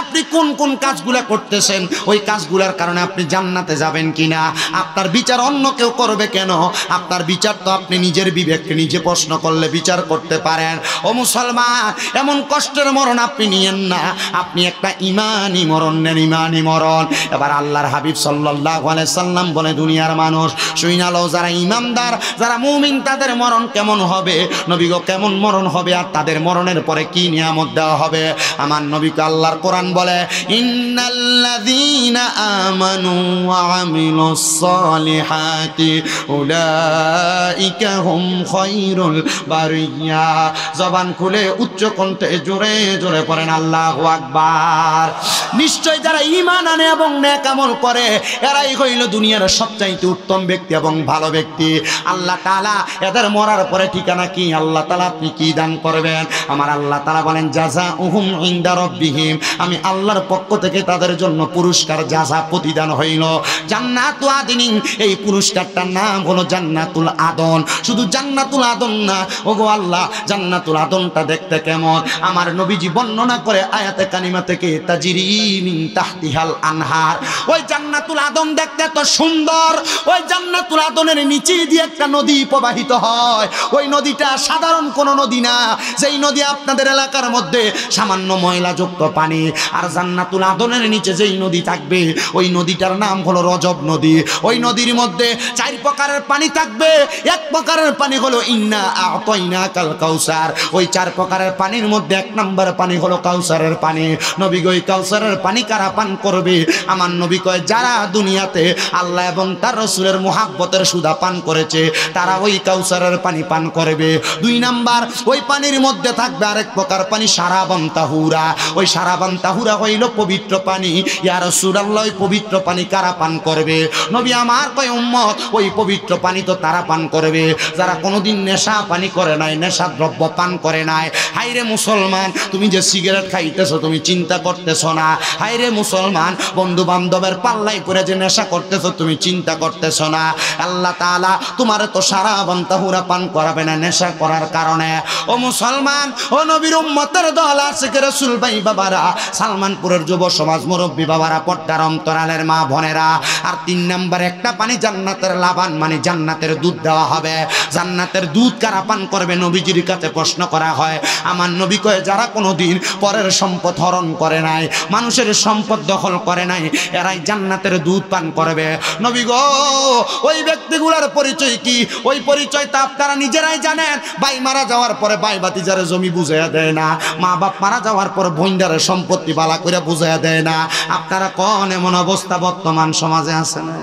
আপনি কোন কোন কাজগুলো করতেছেন, ওই কাজগুলোর কারণে আপনি জান্নাতে যাবেন কিনা। আপনার বিচার অন্য কেউ করবে কেন? আপনার বিচার তো আপনি নিজের বিবেককে নিজে প্রশ্ন করলে বিচার করতে পারেন। ও মুসলমান, এমন কষ্টের মরণ আপনি নিয়েন না, আপনি একটা ইমানি মরণ নেন, ইমানি মরণ। এবার আল্লাহর হাবিব সাল্লাল্লাহু আলাইহি সাল্লাম বলে দুনিয়ার মানুষ শুইনালো, যারা ইমানদার, যারা মুমিন, তাদের মরণ কেমন হবে? নবী গো কেমন মরণ হবে আর তাদের মরণের পরে কি নিয়ামত দেওয়া হবে? আমার নবীকে আল্লাহর কোরআন বলে ইন্নাল্লাযীনা আমানু ওয়া আমিলুস সালিহাতি উলাইকা হুম খায়রুল বারিয়া। জবান খুলে উচ্চ কণ্ঠে জোরে জোরে পড়েন আল্লাহু আকবার। নিশ্চয় যারা ঈমান আনে এবং নেক আমল করে এরাই হইল দুনিয়ার সবচাইতে উত্তম ব্যক্তি এবং ভালো ব্যক্তি। আল্লাহ তাআলা এদের মরার পরে ঠিকানা কি? আল্লাহ তাআলা আপনি কি দান করবেন? আমার আল্লাহ তাআলা বলেন জাযাউহুম ইনদা রাব্বিহিম, আমি আল্লাহর পক্ষ থেকে তাদের জন্য পুরস্কার জাযা প্রতিদান হইল জান্নাতু আদনিন। এই পুরস্কারটার নাম হলো জান্নাতুল আদন। শুধু জান্নাতুল আদন না, ওগো আল্লাহ জান্নাতুল আদনটা দেখতে কেমন? আমার নবীজি বর্ণনা করে আয়াতে কারিমা থেকে তাজরি মিন তাহতিহাল আনহার। ওই জান্নাতুল আদন দেখতে এত সুন্দর, ওই জান্নাতুল আদনের নিচে দিয়ে একটা নদী প্রবাহিত হয়। ওই নদীটা সাধারণ কোনো নদী না, যেই নদী আপনাদের এলাকার মধ্যে সামান্য ময়লাযুক্ত পানি। আর জান্নাতুল আদনের নিচে যেই নদী থাকবে ওই নদীটার নাম হলো রজব নদী। ওই নদীর মধ্যে 4 প্রকারের পানি থাকবে। এক প্রকারের পানি হলো ইন্না আ'তাইনাকাল কাউসার। ওই 4 প্রকারের পানির মধ্যে 1 নম্বর পানি হলো কাউসারের পানি। নবী গো এই কাউসারের পানি কারা পান করবে? আমার নবী কয় যারা দুনিয়াতে আল্লাহ এবং তার রাসূলের মুহাব্বতের সুধা পান করেছে তারা ওই কাউসারের পানি পান করবে। 2 নাম্বার ওই পানির মধ্যে থাকবে আরেক প্রকার পানি সারাবান তাহুরা। ওই সারাবান তাহুরা হইল পবিত্র পানি। ইয়া রাসূলুল্লাহ ওই পবিত্র পানি কারা পান করবে? নবী আমার কয় উম্মত ওই পবিত্র পানি তো তারা পান করবে যারা কোনোদিন নেশা পানি করে নাই, নেশা দ্রব্য পান করে নাই। হাইরে মুসলমান, তুমি যে সিগারেট খাইতেছো তুমি চিন্তা করতেছো না। হাইরে মুসলমান, বন্ধু বান্ধবের পাল্লাই করে যে নেশা করতেছো তুমি চিন্তা করতেছো না। আল্লাহ তাআলা তোমার তো সারাবান তাহুরা পান করাবে না নেশা করার কারণে। ও মুসলমান, ও নবীর উম্মতের দল আশিক রাসূল ভাই বাবারা, সালমানপুরের যুব সমাজ মুরব্বী বাবারা, পর্দার অন্তরালের মা বোনেরা, আর 3 নাম্বার একটা পানি জান্নাতের লাবান মানে জান্নাতের দুধ দেওয়া হবে। জান্নাতের দুধ কারা পান করবে? নবীজির কাছে প্রশ্ন করা হয়। আমার নবী কয় যারা কোনোদিন পরের সম্পদ হরণ করে নাই, মানুষের সম্পদ দখল করে নাই, এরাই জান্নাতের দুধ পান করবে। নবী গো ওই ব্যক্তিগুলোর পরিচয় কি? ওই পরিচয় তো আপনারা নিজেরাই জানেন। ভাই মারা যাওয়ার পরে ভাই ভাতিজারে জমি বুঝাইয়া দেয় না, মা বাপ মারা যাওয়ার পর বোনদারে সম্পত্তি বালা করে বুঝাইয়া দেয় না। আপনারা কোন এমন অবস্থা বর্তমান সমাজে আছে না?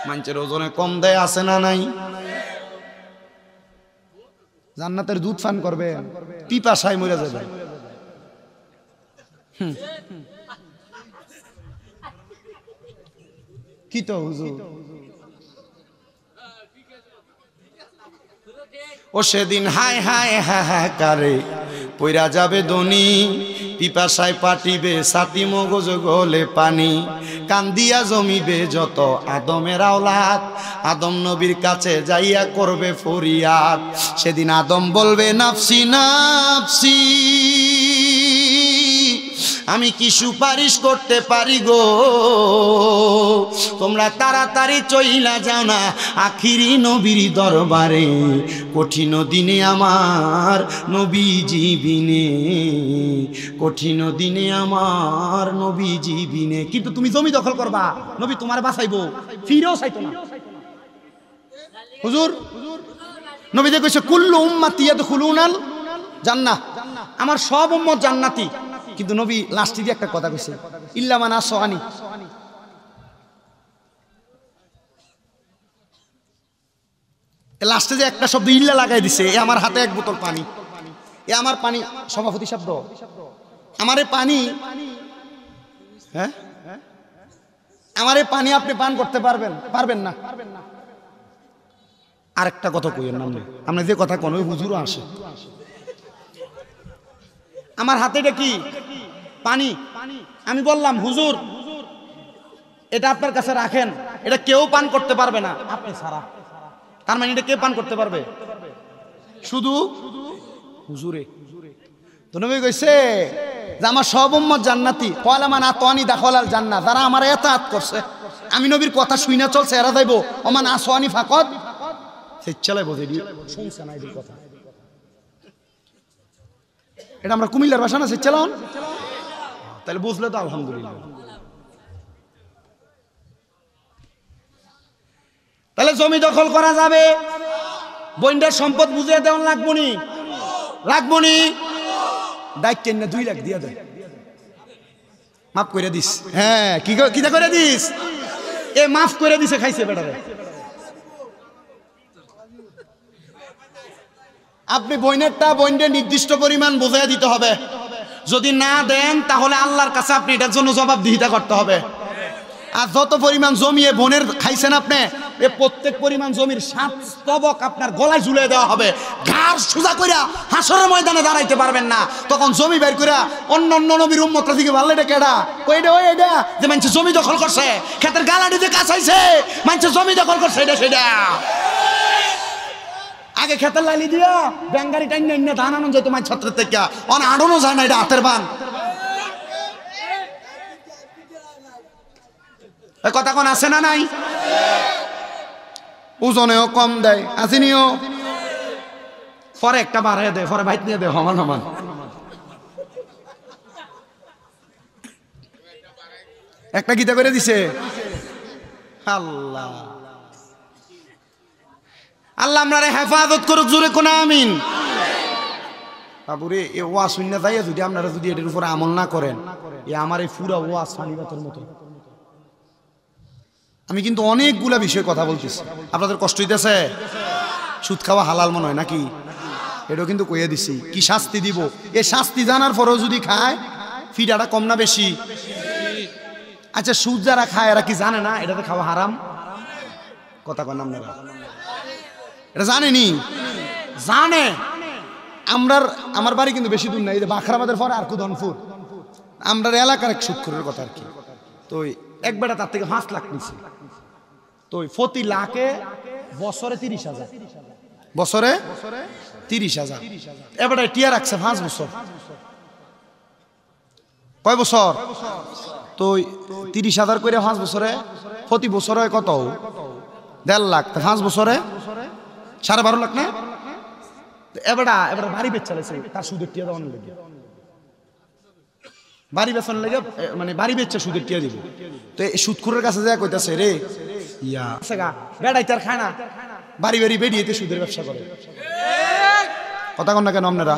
মানুষের ওজনে কম দেয় আছে না নাই? জান্নাতের দুধ পান করবে, পিপাসায় মরে যাবে। কি তো হুজুর ও সেদিন হায় হায় হাহাকারে পইরা যাবে দনি, পিপাসায় পাটিবে ছাতি মগজ গলে পানি, কান্দিয়া জমিবে যত আদমের আওলাদ, আদম নবীর কাছে যাইয়া করবে ফরিয়াদ। সেদিন আদম বলবে নাফসি নাফসি, আমি কি সুপারিশ করতে পারি গো, তোমরা তাড়াতাড়ি চইলা যাও না আখিরি নবীর দরবারে, কঠিন দিনে আমার নবীজি বিনে, কঠিন দিনে আমার নবীজি বিনে। কিন্তু তুমি জমি দখল করবা, নবী তোমার বাঁচাইবো, ফিরেও চাইতো না। হুজুর নবী যে কইছে কুল্লু উম্মতি ইয়াদখুলুনাল জান্নাহ, আমার সব উম্মত জান্নাতি। কিন্তু নবী লাস্টে দিয়ে একটা কথা কইছে, ইল্লা মান আসানি। লাস্টে যে একটা শব্দ ইল্লা লাগাই দিছে, এ আমার হাতে এক বোতল পানি, এ আমার পানি, সভাপতি শব্দ, আমার এই পানি, হ্যাঁ আমার এই পানি আপনি পান করতে পারবেন পারবেন না। আরেকটা কথা কইেন না, আপনি যে কথা কোন ওই হুজুরও আসে, আমার হাতে এটা কি পানি, আমি বললাম হুজুর এটা আপনার কাছে রাখেন, এটা কেউ পান করতে পারবে না আপনি ছাড়া। তার মানে এটা কে পান করতে পারবে? শুধু হুজুরে। তো নবী কইছে যে আমার সব উম্মত জান্নাতি, কয়লা মান আতওয়ানি দাখালাল জান্নাহ, যারা আমার ইতাআত করছে, আমি নবীর কথা শুইনা চলছে, এরা যাইবো ওমান আসওয়ানি ফাকাত সেচ্ছালাই বোঝে দি শুনছে না এই কথা। এটা আমরা কুমিল্লার ভাষা না সেচ্ছালান, তাহলে বুঝলে তো আলহামদুলিল্লাহ। তাহলে জমি দখল করা যাবে, বইন্ডার সম্পদ বুঝিয়ে দেওয়া লাগবনি, রাখবনি, দায়িত্ব না 2 লাখ দিয়ে দেয়, মাফ করে দিস। হ্যাঁ কিটা করে দিস, এ মাফ করে দিছে, খাইছে বেটারে। আপনি বইনেরটা বইন্ডে নির্দিষ্ট পরিমাণ বুঝিয়ে দিতে হবে, যদি না দেন তাহলে আল্লাহর কাছে আপনি এটার জন্য জবাবদিহিতা করতে হবে। আর যত পরিমাণ জমি এ বোনের খাইছেন আপনি, এ প্রত্যেক পরিমাণ জমির 7 স্তবক আপনার গলায় ঝুলিয়ে দেওয়া হবে, ঘাড় সোজা কইরা হাসরের ময়দানে দাঁড়াইতে পারবেন না। তখন জমি বের কইরা অন্য অন্য নবীর উম্মতরা দিকে বললে এটা কেডা, কইডা ওই এটা যে মানুষ জমি দখল করছে, ক্ষেতের গালাডি দিয়ে কাছাইছে, মানুষ জমি দখল করছে, এটা সেটা। আগে খেতের লালি দিয়া ব্যাঙ্গারি টাইন না ধান আনন্দ যেত মাছ ছত্রের থেকে, অন আড়ানো যায় না, এটা হাতের বান। কথা কোন আছে না নাই? ওজনেও কম দেয়, আসেনিও, পরে একটা বাড়াই দেয়, পরে বাইক নিয়ে দেয় সমান সমান। একটা গীতা করে দিছে আল্লাহ। আল্লাহ আপনারে হেফাজত করুক, জোরে কোন আমিন। বাবুরে এ ওয়াজ শুননা যাইয়া যদি আপনারা যদি এটার উপরে আমল না করেন, এ আমার এই পুরা ওয়াজ ফানিবাতের মতো। আমি কিন্তু অনেকগুলা বিষয়ে কথা বলতেছি, আপনাদের কষ্ট হইতেছে? সুদ খাওয়া হালাল মনে হয় নাকি? এটাও কিন্তু কইয়া দিছি কি শাস্তি দিব, এ শাস্তি জানার পরেও যদি খায় ফিডাটা কম না বেশি? আচ্ছা সুদ যারা খায় এরা কি জানে না এটাতে খাওয়া হারাম? কথা কন আপনারা, এটা জানেনি? জানে। আমার বাড়ি কিন্তু বেশি দূর নাই, বাখরাবাদের পরে আর কুদনপুর, আমরা এলাকার এক সুদখোরের কথা আর কি। তো এক বেটা তার থেকে 5 লাখ নিচ্ছে, তো প্রতি লাখে বছরে 30,000, বছরে 30,000। এবারে টিয়া রাখছে 5 বছর। কয় বছর? তো 30,000 করে 5 বছরে, প্রতি বছরে কত? 1.5 লাখ। 5 বছরে 12.5 লাখ না? এবার বাড়ি বেচ চালাইছে তার সুদের টিয়া দেওয়ার লেগে, বাড়ি বেচানোর লেগে, মানে বাড়ি বেচছে সুদের টিয়া দিব। তো এই সুদখোরের কাছে যা কইতাছে রে ইয়া বেড়াই তার খায় না, বাড়ি বাড়ি বেরিয়েতে সুদের ব্যবসা করে। কথা কন না কেন আপনারা?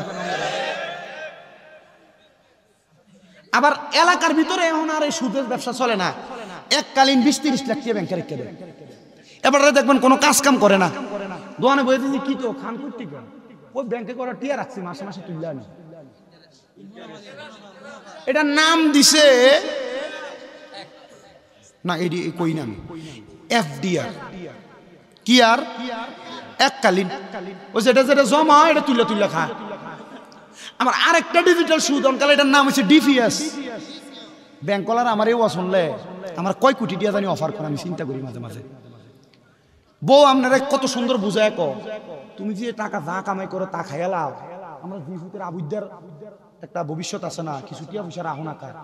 আবার এলাকার ভিতরে এখন আর এই সুদের ব্যবসা চলে না, এককালীন 20-30 লাখ টাকা ব্যাংকে রেখে দেয়। এবার দেখবেন কোনো কাজ কাম করে না, দোকানে বসে দিচ্ছি কি তো খান করতে ওই ব্যাংকে করা টিয়া রাখছি, মাসে মাসে তুললে আনি। এটা নাম দিছে না, এডি কই নাম, এফডিআর, কি আর এককালীন, ওই যেটা যেটা জমা এটা তুলে তুলে খায়। আমার আরেকটা ডিজিটাল সুদ অনকালে, এটার নাম হচ্ছে ডিপিএস। ব্যাংকলার আমার এই শুনলে আমার কয় কোটি টাকা জানি অফার করে, আমি চিন্তা করি মাঝে মাঝে। বউ আপনারা কত সুন্দর বুঝায় তুমি যে টাকা যা কামাই করো তা খাইয়া লাও, আমরা জিনিসের আবুদ্দার একটা ভবিষ্যৎ আছে না, কিছু টিয়া পয়সা রাখো না খায়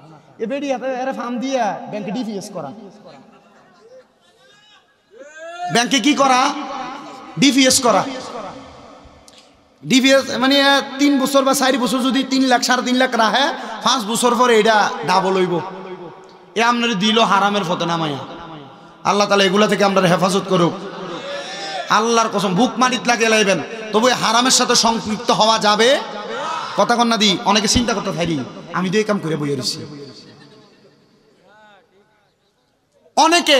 এ বেড়ি এরা ফার্ম দিয়া ব্যাংকে ডিপিএস করা। ব্যাংকে কি করা? ডিপিএস করা। ডিপিএস মানে 3 বছর বা 4 বছর যদি 3 লাখ 3.5 লাখ রাখে, 5 বছর পরে এটা ডাবল হইব। এ আপনার দিল হারামের ফতে নামাইয়া। আল্লাহ তাআলা এগুলা থেকে আমরা হেফাজত করুক। আল্লাহর কসম বুক মারিত লাগে লাইবেন, তবু হারামের সাথে সম্পৃক্ত হওয়া যাবে কথা কন্যা দি। অনেকে চিন্তা করতে থাকি আমি তো এই কাম করে বইয়ে রয়েছি, অনেকে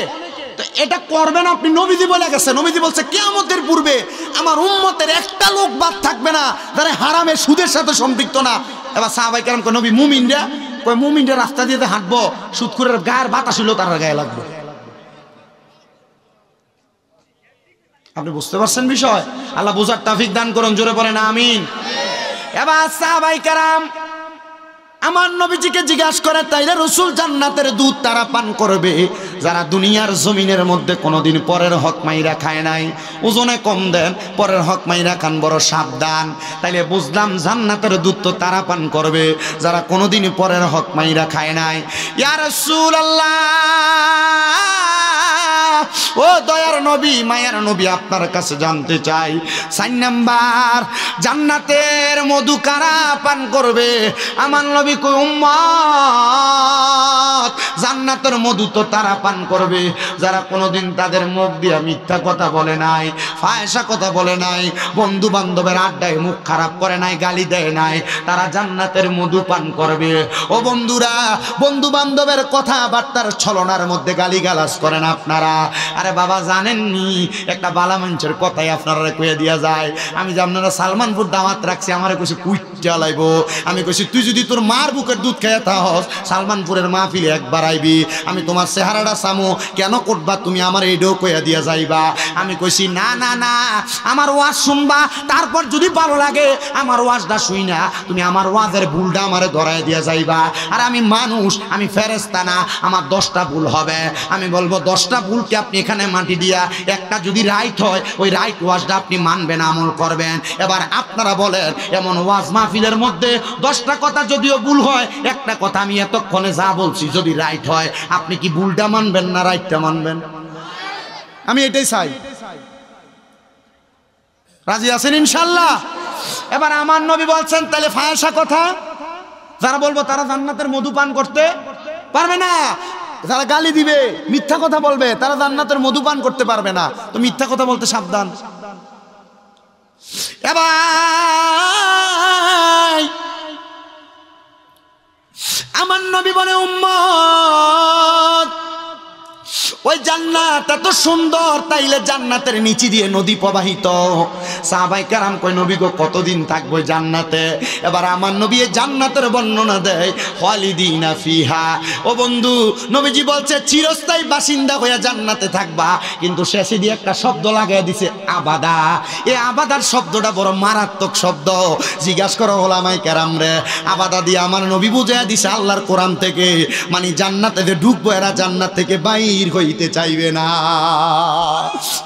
তো এটা করবেন। আপনি নবীজি বলে গেছে, নবীজি বলছে কিয়ামতের পূর্বে আমার উম্মতের একটা লোক বাদ থাকবে না যারা হারামে সুদের সাথে সম্পৃক্ত না। এবার সাহাবায়ে কেরাম কয় নবী মুমিনরা, কয় মুমিনরা রাস্তা দিয়ে হাঁটবো, সুদখোরের গায়ের বাতাস হইলেও তার গায়ে লাগবে। আপনি বুঝতে পারছেন বিষয়? আল্লাহ বুঝার তৌফিক দান করুন, জোরে বলেন আমিন। এবার সাহাবায়ে কেরাম আমার নবীজিকে জিজ্ঞাসা করে, তাইলে রাসূল জান্নাতের দুধ তারা পান করবে যারা দুনিয়ার জমিনের মধ্যে কোনোদিন পরের হক মাইরা খায় নাই, ওজনে কম দেন, পরের হক মাইরা খান, বড় সাবধান। তাইলে বুঝলাম জান্নাতের দুধ তো তারা পান করবে যারা কোনোদিন পরের হক মাইরা খায় নাই। ইয়া রাসূলুল্লাহ, ও দয়ার নবী, মায়ার নবী, আপনার কাছে জানতে চাই 4 নাম্বার জান্নাতের মধু কারা পান করবে? আমার নবী কই উম্মত জান্নাতের মধু তো তারা পান করবে যারা কোনোদিন তাদের মুখ দিয়ে মিথ্যা কথা বলে নাই, ফায়সা কথা বলে নাই, বন্ধু বান্ধবের আড্ডায় মুখ খারাপ করে নাই, গালি দেয় নাই, তারা জান্নাতের মধু পান করবে। ও বন্ধুরা, বন্ধু বান্ধবের কথাবার্তার ছলনার মধ্যে গালিগালাজ করেন আপনারা। আরে বাবা জানেননি একটা বালা মানুষের কথাই আপনারা কইয়া দিয়া যায়। আমি যে আপনারা সালমানপুর দাওয়াত রাখছি, আমার কইছে কুইটা লাইব। আমি কইছি তুই যদি তোর মার বুকের দুধ খেয়ে থাকস সালমানপুরের মাহফিলে একবার আইবি, আমি তোমার চেহারাটা সামু কেন করবা তুমি আমার এইটাও কইয়া দিয়া যাইবা। আমি কইছি না না না, আমার ওয়াজ শুনবা, তারপর যদি ভালো লাগে আমার ওয়াজটা শুই না, তুমি আমার ওয়াজের ভুলটা আমারে ধরাই দিয়া যাইবা। আর আমি মানুষ, আমি ফেরেশতা না, আমার 10টা ভুল হবে। আমি বলবো 10টা ভুলকে আপনি এখানে মাটি দিয়া একটা যদি রাইট হয়, ওই রাইট ওয়াজটা আপনি মানবেন, আমল করবেন। এবার আপনারা বলেন, এমন ওয়াজ মাহফিলের মধ্যে 10টা কথা যদিও ভুল হয়, একটা কথা আমি এতক্ষণে যা বলছি যদি রাইট হয়, আপনি কি ভুলটা মানবেন না রাইটটা মানবেন? আমি এটাই চাই। রাজি আছেন ইনশাআল্লাহ? এবার আমার নবী বলছেন তাহলে ফায়সা কথা যারা বলবো তারা জান্নাতের মধু পান করতে পারবে না। যারা গালি দিবে, মিথ্যা কথা বলবে, তারা জান্নাতের মধু পান করতে পারবে না। তো মিথ্যা কথা বলতে সাবধান। এবার আমার নবী বলে উম্মত ওই জান্নাত এত সুন্দর, তাইলে জান্নাতের নিচে দিয়ে নদী প্রবাহিত। সাহাবায়ে কেরাম কই নবী গো কতদিন থাকবো জান্নাতে? এবার আমার নবী জান্নাতের বর্ণনা দেয়, খালিদিনা ফিহা। ও বন্ধু, নবীজি বলছে চিরস্থায়ী বাসিন্দা হয়ে জান্নাতে থাকবা, কিন্তু শেষে দিয়ে একটা শব্দ লাগাই দিছে আবাদা। এই আবাদার শব্দটা বড় মারাত্মক শব্দ। জিজ্ঞাসা করো ওলামায়ে কেরাম রে, আবাদা দিয়ে আমার নবী বুঝাইয়া দিছে আল্লাহর কোরআন থেকে, মানে জান্নাতে যে ঢুকবো এরা জান্নাত থেকে বাইর হইতে চাইবে না।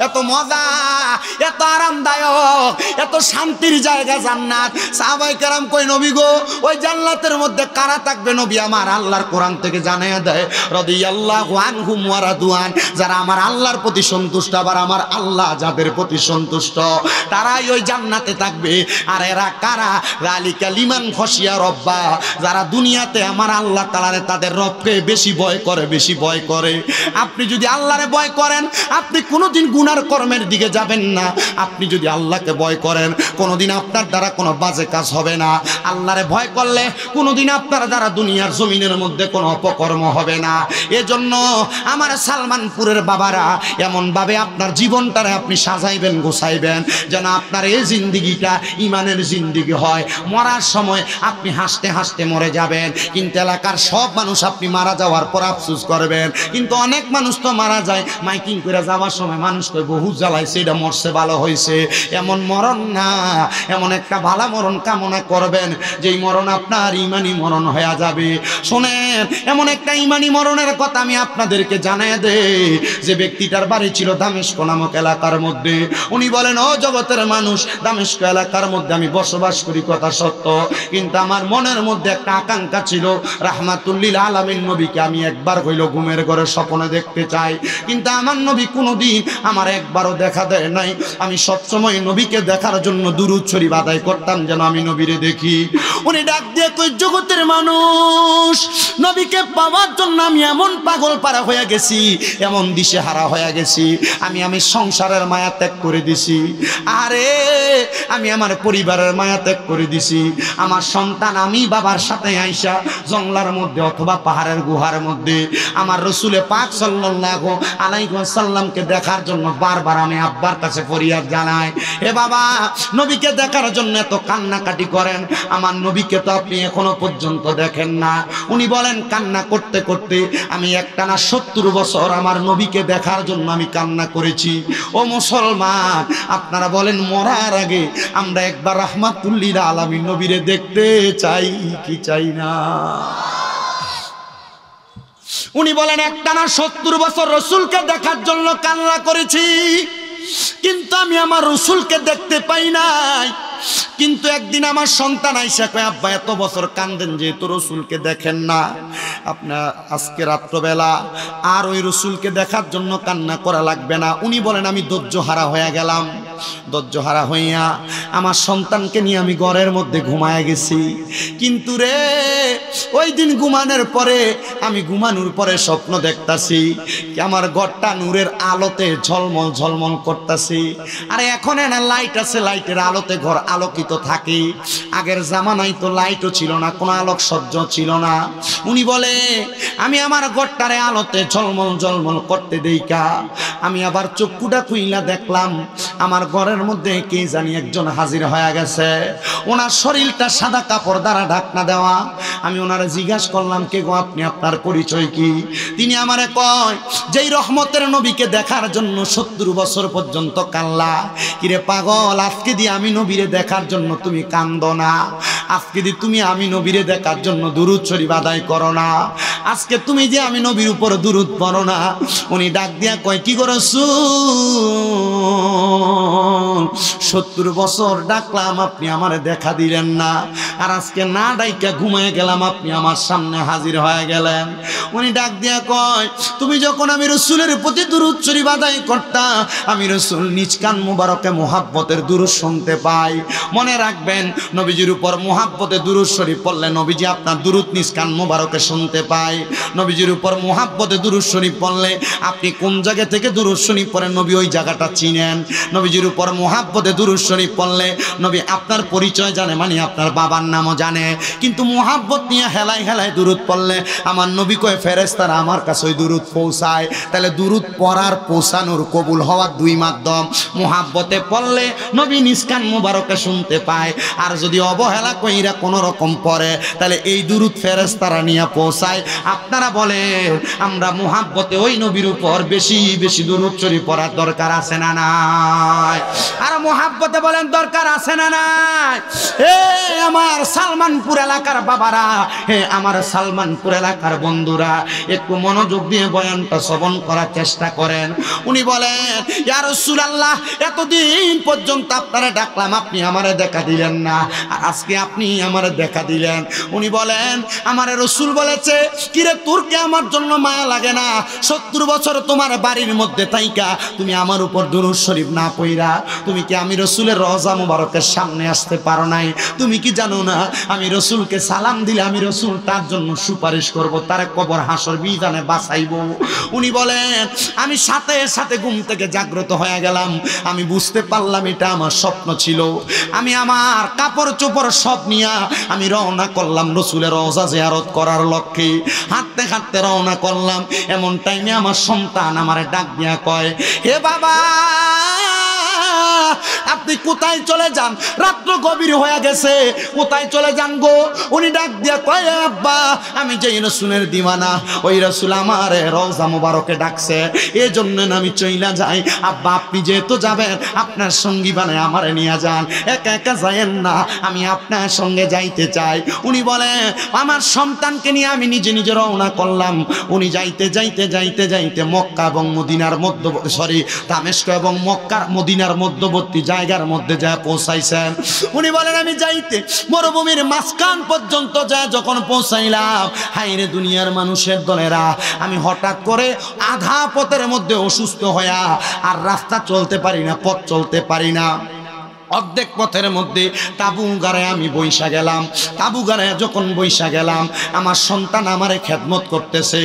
এত মজা, এত আরামদায়ক, এত শান্তির জায়গা জান্নাত। সাহাবায়ে কেরাম কই নবী গো ওই জান্নাতের মধ্যে কারা থাকবে? নবী আমার আল্লাহর কোরআন থেকে জানাইয়া দেয়, রাদিয়াল্লাহু আনহুম ওয়া রাদওয়ান, যারা আমার আল্লাহর প্রতি সন্তুষ্ট, আবার আমার আল্লাহ যাদের প্রতি সন্তুষ্ট তারাই ওই জান্নাতে থাকবে। আর এরা কারা? যালিকা লিমান খশিয়া রব্বা, যারা দুনিয়াতে আমার আল্লাহ তাআলারে তাদের রবকে বেশি ভয় করে, বেশি ভয় করে। আপনি যদি আল্লাহরে ভয় করেন, আপনি কোনোদিন গুনার কর্মের দিকে যাবেন না। আপনি যদি আল্লাহকে ভয় করেন, কোনোদিন আপনার দ্বারা কোনো বাজে কাজ হবে না। আল্লাহরে ভয় করলে কোনোদিন আপনার দ্বারা দুনিয়ার জমিনের মধ্যে কোনো অপকর্ম হবে না। এজন্য আমার সালমানপুরের বাবারা এমনভাবে আপনার জীবনটারে আপনি সাজাইবেন, গোছাইবেন, যেন আপনার এই জিন্দিগিটা ইমানের জিন্দিগি হয়। মরার সময় আপনি হাসতে হাসতে মরে যাবেন, কিন্তু এলাকার সব মানুষ আপনি মারা যাওয়ার পর আফসোস করবেন। কিন্তু অনেক মানুষ তো তো মারা যায়, মাইকিং করে যাওয়ার সময় মানুষ কয় বহু জ্বালাইছে, এটা মরছে ভালো হয়েছে। এমন মরণ না, এমন একটা ভালো মরণ কামনা করবেন যেই মরণ আপনার ইমানি মরণ হয়ে যাবে। শোনেন, এমন একটা ইমানি মরণের কথা আমি আপনাদেরকে জানিয়ে দেই। যে ব্যক্তিটার বাড়ি ছিল দামেস্ক নামক এলাকার মধ্যে, উনি বলেন, ও জগতের মানুষ, দামেস্ক এলাকার মধ্যে আমি বসবাস করি কথা সত্য, কিন্তু আমার মনের মধ্যে একটা আকাঙ্ক্ষা ছিল রাহমাতুল্লিল আলামিন নবীকে আমি একবার হইল ঘুমের ঘরে স্বপ্নে দেখতে চাই। কিন্তু আমার নবী কোনোদিন আমার একবারও দেখা দেয় নাই। আমি সবসময় নবীকে দেখার জন্য দুরূদ শরীফ আদায় করতাম যেন আমি নবীরে দেখি। উনি ডাক দিয়ে কই, জগতের মানুষ, নবীকে পাওয়ার জন্য আমি এমন পাগল পারা হয়ে গেছি, এমন দিশেহারা হয়ে গেছি, আমি সংসারের মায়া ত্যাগ করে দিছি। আরে আমি আমার পরিবারের মায়া ত্যাগ করে দিছি। আমার সন্তান আমি বাবার সাথে আইসা জঙ্গলার মধ্যে অথবা পাহাড়ের গুহার মধ্যে আমার রসুলে পাক সাল্লাল্লাহু আলাইহি ওয়াসাল্লামকে দেখার জন্য বারবার আমি আব্বার কাছে ফরিয়াদ জানাই, হে বাবা, নবীকে দেখার জন্য এত কান্নাকাটি করেন, আমার নবীকে তো আপনি এখনো পর্যন্ত দেখেন না। উনি বলেন, কান্না করতে করতে আমি একটানা 70 বছর আমার নবীকে দেখার জন্য আমি কান্না করেছি। ও মুসলমান, আপনারা বলেন, মরার আগে আমরা একবার রাহমাতুল্লিল আলামিন নবীরে দেখতে চাই কি চাই না? উনি বলেন, একটানা 70 বছর রসুলকে দেখার জন্য কান্না করেছি, কিন্তু আমি আমার রসুলকে দেখতে পাই নাই। কিন্তু একদিন আমার সন্তান আইসা কয়, আব্বা এত বছর কান্দেন যেহেতু রসুলকে দেখেন না, আপনার আজকে রাত্রবেলা আর ওই রসুলকে দেখার জন্য কান্না করা লাগবে না। উনি বলেন, আমি ধৈর্যহারা হয়ে গেলাম। ধৈর্যহারা হইয়া আমার সন্তানকে নিয়ে আমি ঘরের মধ্যে ঘুমায় গেছি। কিন্তু রে, ওই দিন ঘুমানোর পরে আমি ঘুমানোর পরে স্বপ্ন দেখতাছি আমার ঘরটা নূরের আলোতে ঝলমল ঝলমল করতেছি। আরে এখন না লাইট আছে, লাইটের আলোতে ঘর আলোকিত থাকে। আগের জামানায় তো লাইটও ছিল না, কোনো আলোক সহ্য ছিল না। উনি বলে, আমি আমার ঘরটারে আলোতে ঝলমল ঝলমল করতে দেইকা আমি আবার চক্ষুটা খুইলা দেখলাম আমার ঘরের মধ্যে কে জানি একজন হাজির হয়ে গেছে। ওনার শরীরটা সাদা কাপড় দ্বারা ঢাকনা দেওয়া। আমি ওনারে জিজ্ঞাসা করলাম, কে গো আপনি, আপনার পরিচয় কি? তিনি আমারে কয়, যেই রহমতের নবীকে দেখার জন্য 70 বছর পর্যন্ত কান্লা, কিরে পাগল, আজকে দিয়ে আমি নবীরে দেখার জন্য তুমি কান্দো না? আজকে দিয়ে তুমি আমি নবীরে দেখার জন্য দুরূদ শরীফ আদায় করো না? আজকে তুমি যে আমি নবীর উপর দুরূদ পড়ো না? উনি ডাক দিয়া কয়, কি করছো? 70 বছর ডাকলাম, আপনি আমারে দেখা দিলেন না, আর আজকে না ডাইকা ঘুমায় গেলাম, আপনি আমার সামনে হাজির হয়ে গেলেন। উনি ডাক দিয়া কয়, তুমি যখন আমি রসুলের প্রতি দুরূদ শরীফ আদায় করতাম, আমি রসুল নিজ কান মুবারকে মুহাব্বতের দুরূদ শুনতে পাই। মনে রাখবেন, নবীজির উপর মুহাব্বতে দুরূদ শরীফ পড়লে নবীজি আপনার দুরূদ নিজ কান মুবারকে শুনতে পায়। নবীজির উপর মুহাব্বতে দুরূদ শরীফ পড়লে আপনি কোন জায়গা থেকে দুরূদ শরীফ পড়েন নবী ওই জায়গাটা চিনেন। নবীজির উপর মুহাব্বতে দুরূদ শরীফ পড়লে নবী আপনার পরিচয় জানে, মানে আপনার বাবার নামও জানে। কিন্তু মুহাব্বত নিয়ে হেলায় হেলায় দুরূদ পড়লে আমার নবী কয়, ফেরেশতারা আমার কাছে ওই দুরূদ পৌঁছায়। তাহলে দুরূদ পড়ার, পৌঁছানোর, কবুল হওয়ার দুই মাধ্যম। মুহাব্বতে পড়লে নবী নিজ কান মুবারকে শুনতে পায়, আর যদি অবহেলা কইরা কোনো রকম পড়ে তাহলে এই দুরূদ ফেরেশতারা নিয়ে পৌঁছায়। আপনারা বলেন, আমরা মুহাব্বতে ওই নবীর উপর বেশি বেশি দুরূদ শরীফ পড়ার দরকার আছে না নাই? আর মুহাব্বতে বলেন দরকার আছে না নাই? হে আমার সালমানপুর এলাকার বাবারা, হে আমার সালমানপুর এলাকার বন্ধুরা, একটু মনোযোগ দিয়ে বয়ানটা শ্রবণ করার চেষ্টা করেন। উনি বলেন, ইয়া রাসূলুল্লাহ, এতদিন পর্যন্ত আপনারা ডাকলাম, আপনি আমারে দেখা দিলেন না, আর আজকে আপনি আমারে দেখা দিলেন। উনি বলেন, আমার রাসূল বলেছে, কিরে তোর কি আমার জন্য মায়া লাগে না? 70 বছর তোমার বাড়ির মধ্যে থাইকা তুমি আমার উপর দুরূদ শরীফ না পইরা তুমি কি আমি রাসূলের রওজা মুবারকের সামনে আসতে পারো নাই? তুমি কি জানো না আমি রাসূলকে সালাম দিলে আমি রাসূল তার জন্য সুপারিশ করব, তার কবর হাসর বিধানে বাঁচাইবো। উনি বলেন, আমি সাথে সাথে ঘুম থেকে জাগ্রত হয়ে গেলাম। আমি বুঝতে পারলাম এটা আমার স্বপ্ন ছিল। আমি আমার কাপড় চোপড় সব নিয়ে আমি রওনা করলাম রাসূলের রওজা জিয়ারত করার লক্ষ্যে। হাঁটতে হাঁটতে রওনা করলাম, এমন টাইমে আমার সন্তান আমারে ডাক দিয়া কয়, হে বাবা, আপনি কোথায় চলে যান? রাত্র গভীর হয়ে গেছে, কোথায় চলে যান গো? উনি ডাক দিয়া কয়, আব্বা আমি যে রাসূলের দিওয়ানা, ওই রাসূল আমার রওজা মোবারকে ডাকছে, এই জন্য আমি চইলা যাই। আব্বা আপনি যেহেতু যাবেন, আপনার সঙ্গী বানায় আমারে নিয়ে যান, একা একা যায়েন না, আমি আপনার সঙ্গে যাইতে চাই। উনি বলে আমার সন্তানকে নিয়ে আমি নিজে নিজে রওনা করলাম। উনি যাইতে যাইতে যাইতে যাইতে মক্কা এবং মদিনার দামেস্ক এবং মক্কা মদিনার মধ্যবর্তী জায়গার মধ্যে যা পৌঁছাইছেন। উনি বলেন আমি যাইতে মরুভূমির মাঝখান পর্যন্ত যা যখন পৌঁছাইলাম, হাইরে দুনিয়ার মানুষের দলেরা, আমি হঠাৎ করে আধা পথের মধ্যে অসুস্থ হইয়া আর রাস্তা চলতে পারি না, পথ চলতে পারি না। অর্ধেক পথের মধ্যে তাবু গাড়ায় আমি বইসা গেলাম। তাবু গাড়ায় যখন বইসা গেলাম, আমার সন্তান আমারে খেদমত করতেছে।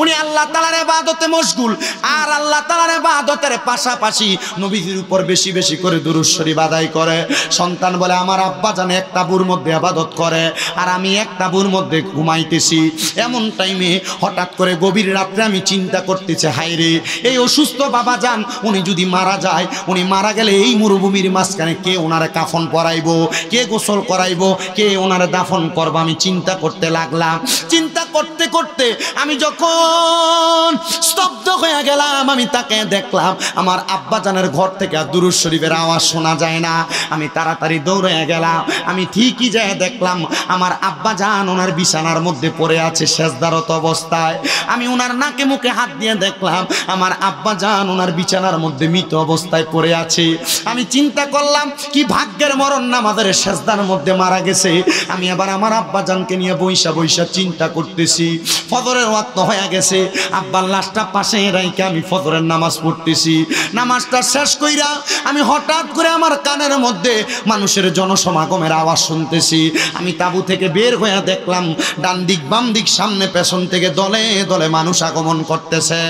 উনি আল্লাহ তাআলার ইবাদতে মশগুল, আর আল্লাহ তাআলার ইবাদতের পাশাপাশি নবীজির উপর বেশি বেশি করে দুরূদ শরীফ আদায় করে। সন্তান বলে আমার আব্বা জানে এক তাবুর মধ্যে ইবাদত করে, আর আমি এক তাবুর মধ্যে ঘুমাইতেছি। এমন টাইমে হঠাৎ করে গভীর রাত্রে আমি চিন্তা করতেছি, হায়রে এই অসুস্থ বাবা যান, উনি যদি মারা যায়, উনি মারা গেলে এই মরুভূমির মাঝখানে কে ওনারে কাফন পরাইবো, কে গোসল করাইবো, কে ওনারে দাফন করবো? আমি চিন্তা করতে লাগলাম। চিন্তা করতে করতে আমি যখন স্তব্ধ হয়ে গেলাম, আমি তাকে দেখলাম আমার আব্বা জানের ঘর থেকে আর দুরূদ শরীফের আওয়াজ শোনা যায় না। আমি তাড়াতাড়ি দৌড়ে গেলাম। আমি ঠিকই যায় দেখলাম আমার আব্বা জান ওনার বিছানার মধ্যে পড়ে আছে সেজদারত অবস্থায়। আমি ওনার নাকে মুখে হাত দিয়ে দেখলাম আমার আব্বা জান ওনার বিছানার মধ্যে মৃত অবস্থায় পড়ে আছে। আমি চিন্তা করলাম কি ভাগ্যের মরণ, নামাজের সেজদার মধ্যে মারা গেছে। আমি আবার আমার আব্বা জানকে নিয়ে বইসা বইসা চিন্তা করতেছি। ফজরের ওয়াক্ত হয়ে গেছে, আব্বার লাশটা পাশে রাইখে আমি ফজরের নামাজ পড়তেছি। নামাজটা শেষ কইরা আমি হঠাৎ করে আমার কানের মধ্যে মানুষের জনসমাগমের আওয়াজ শুনতেছি। আমি তাবু থেকে বের হয়ে দেখলাম ডান দিক বাম দিক সামনে পেছন থেকে দলে দলে মানুষ আগমন করতেছে।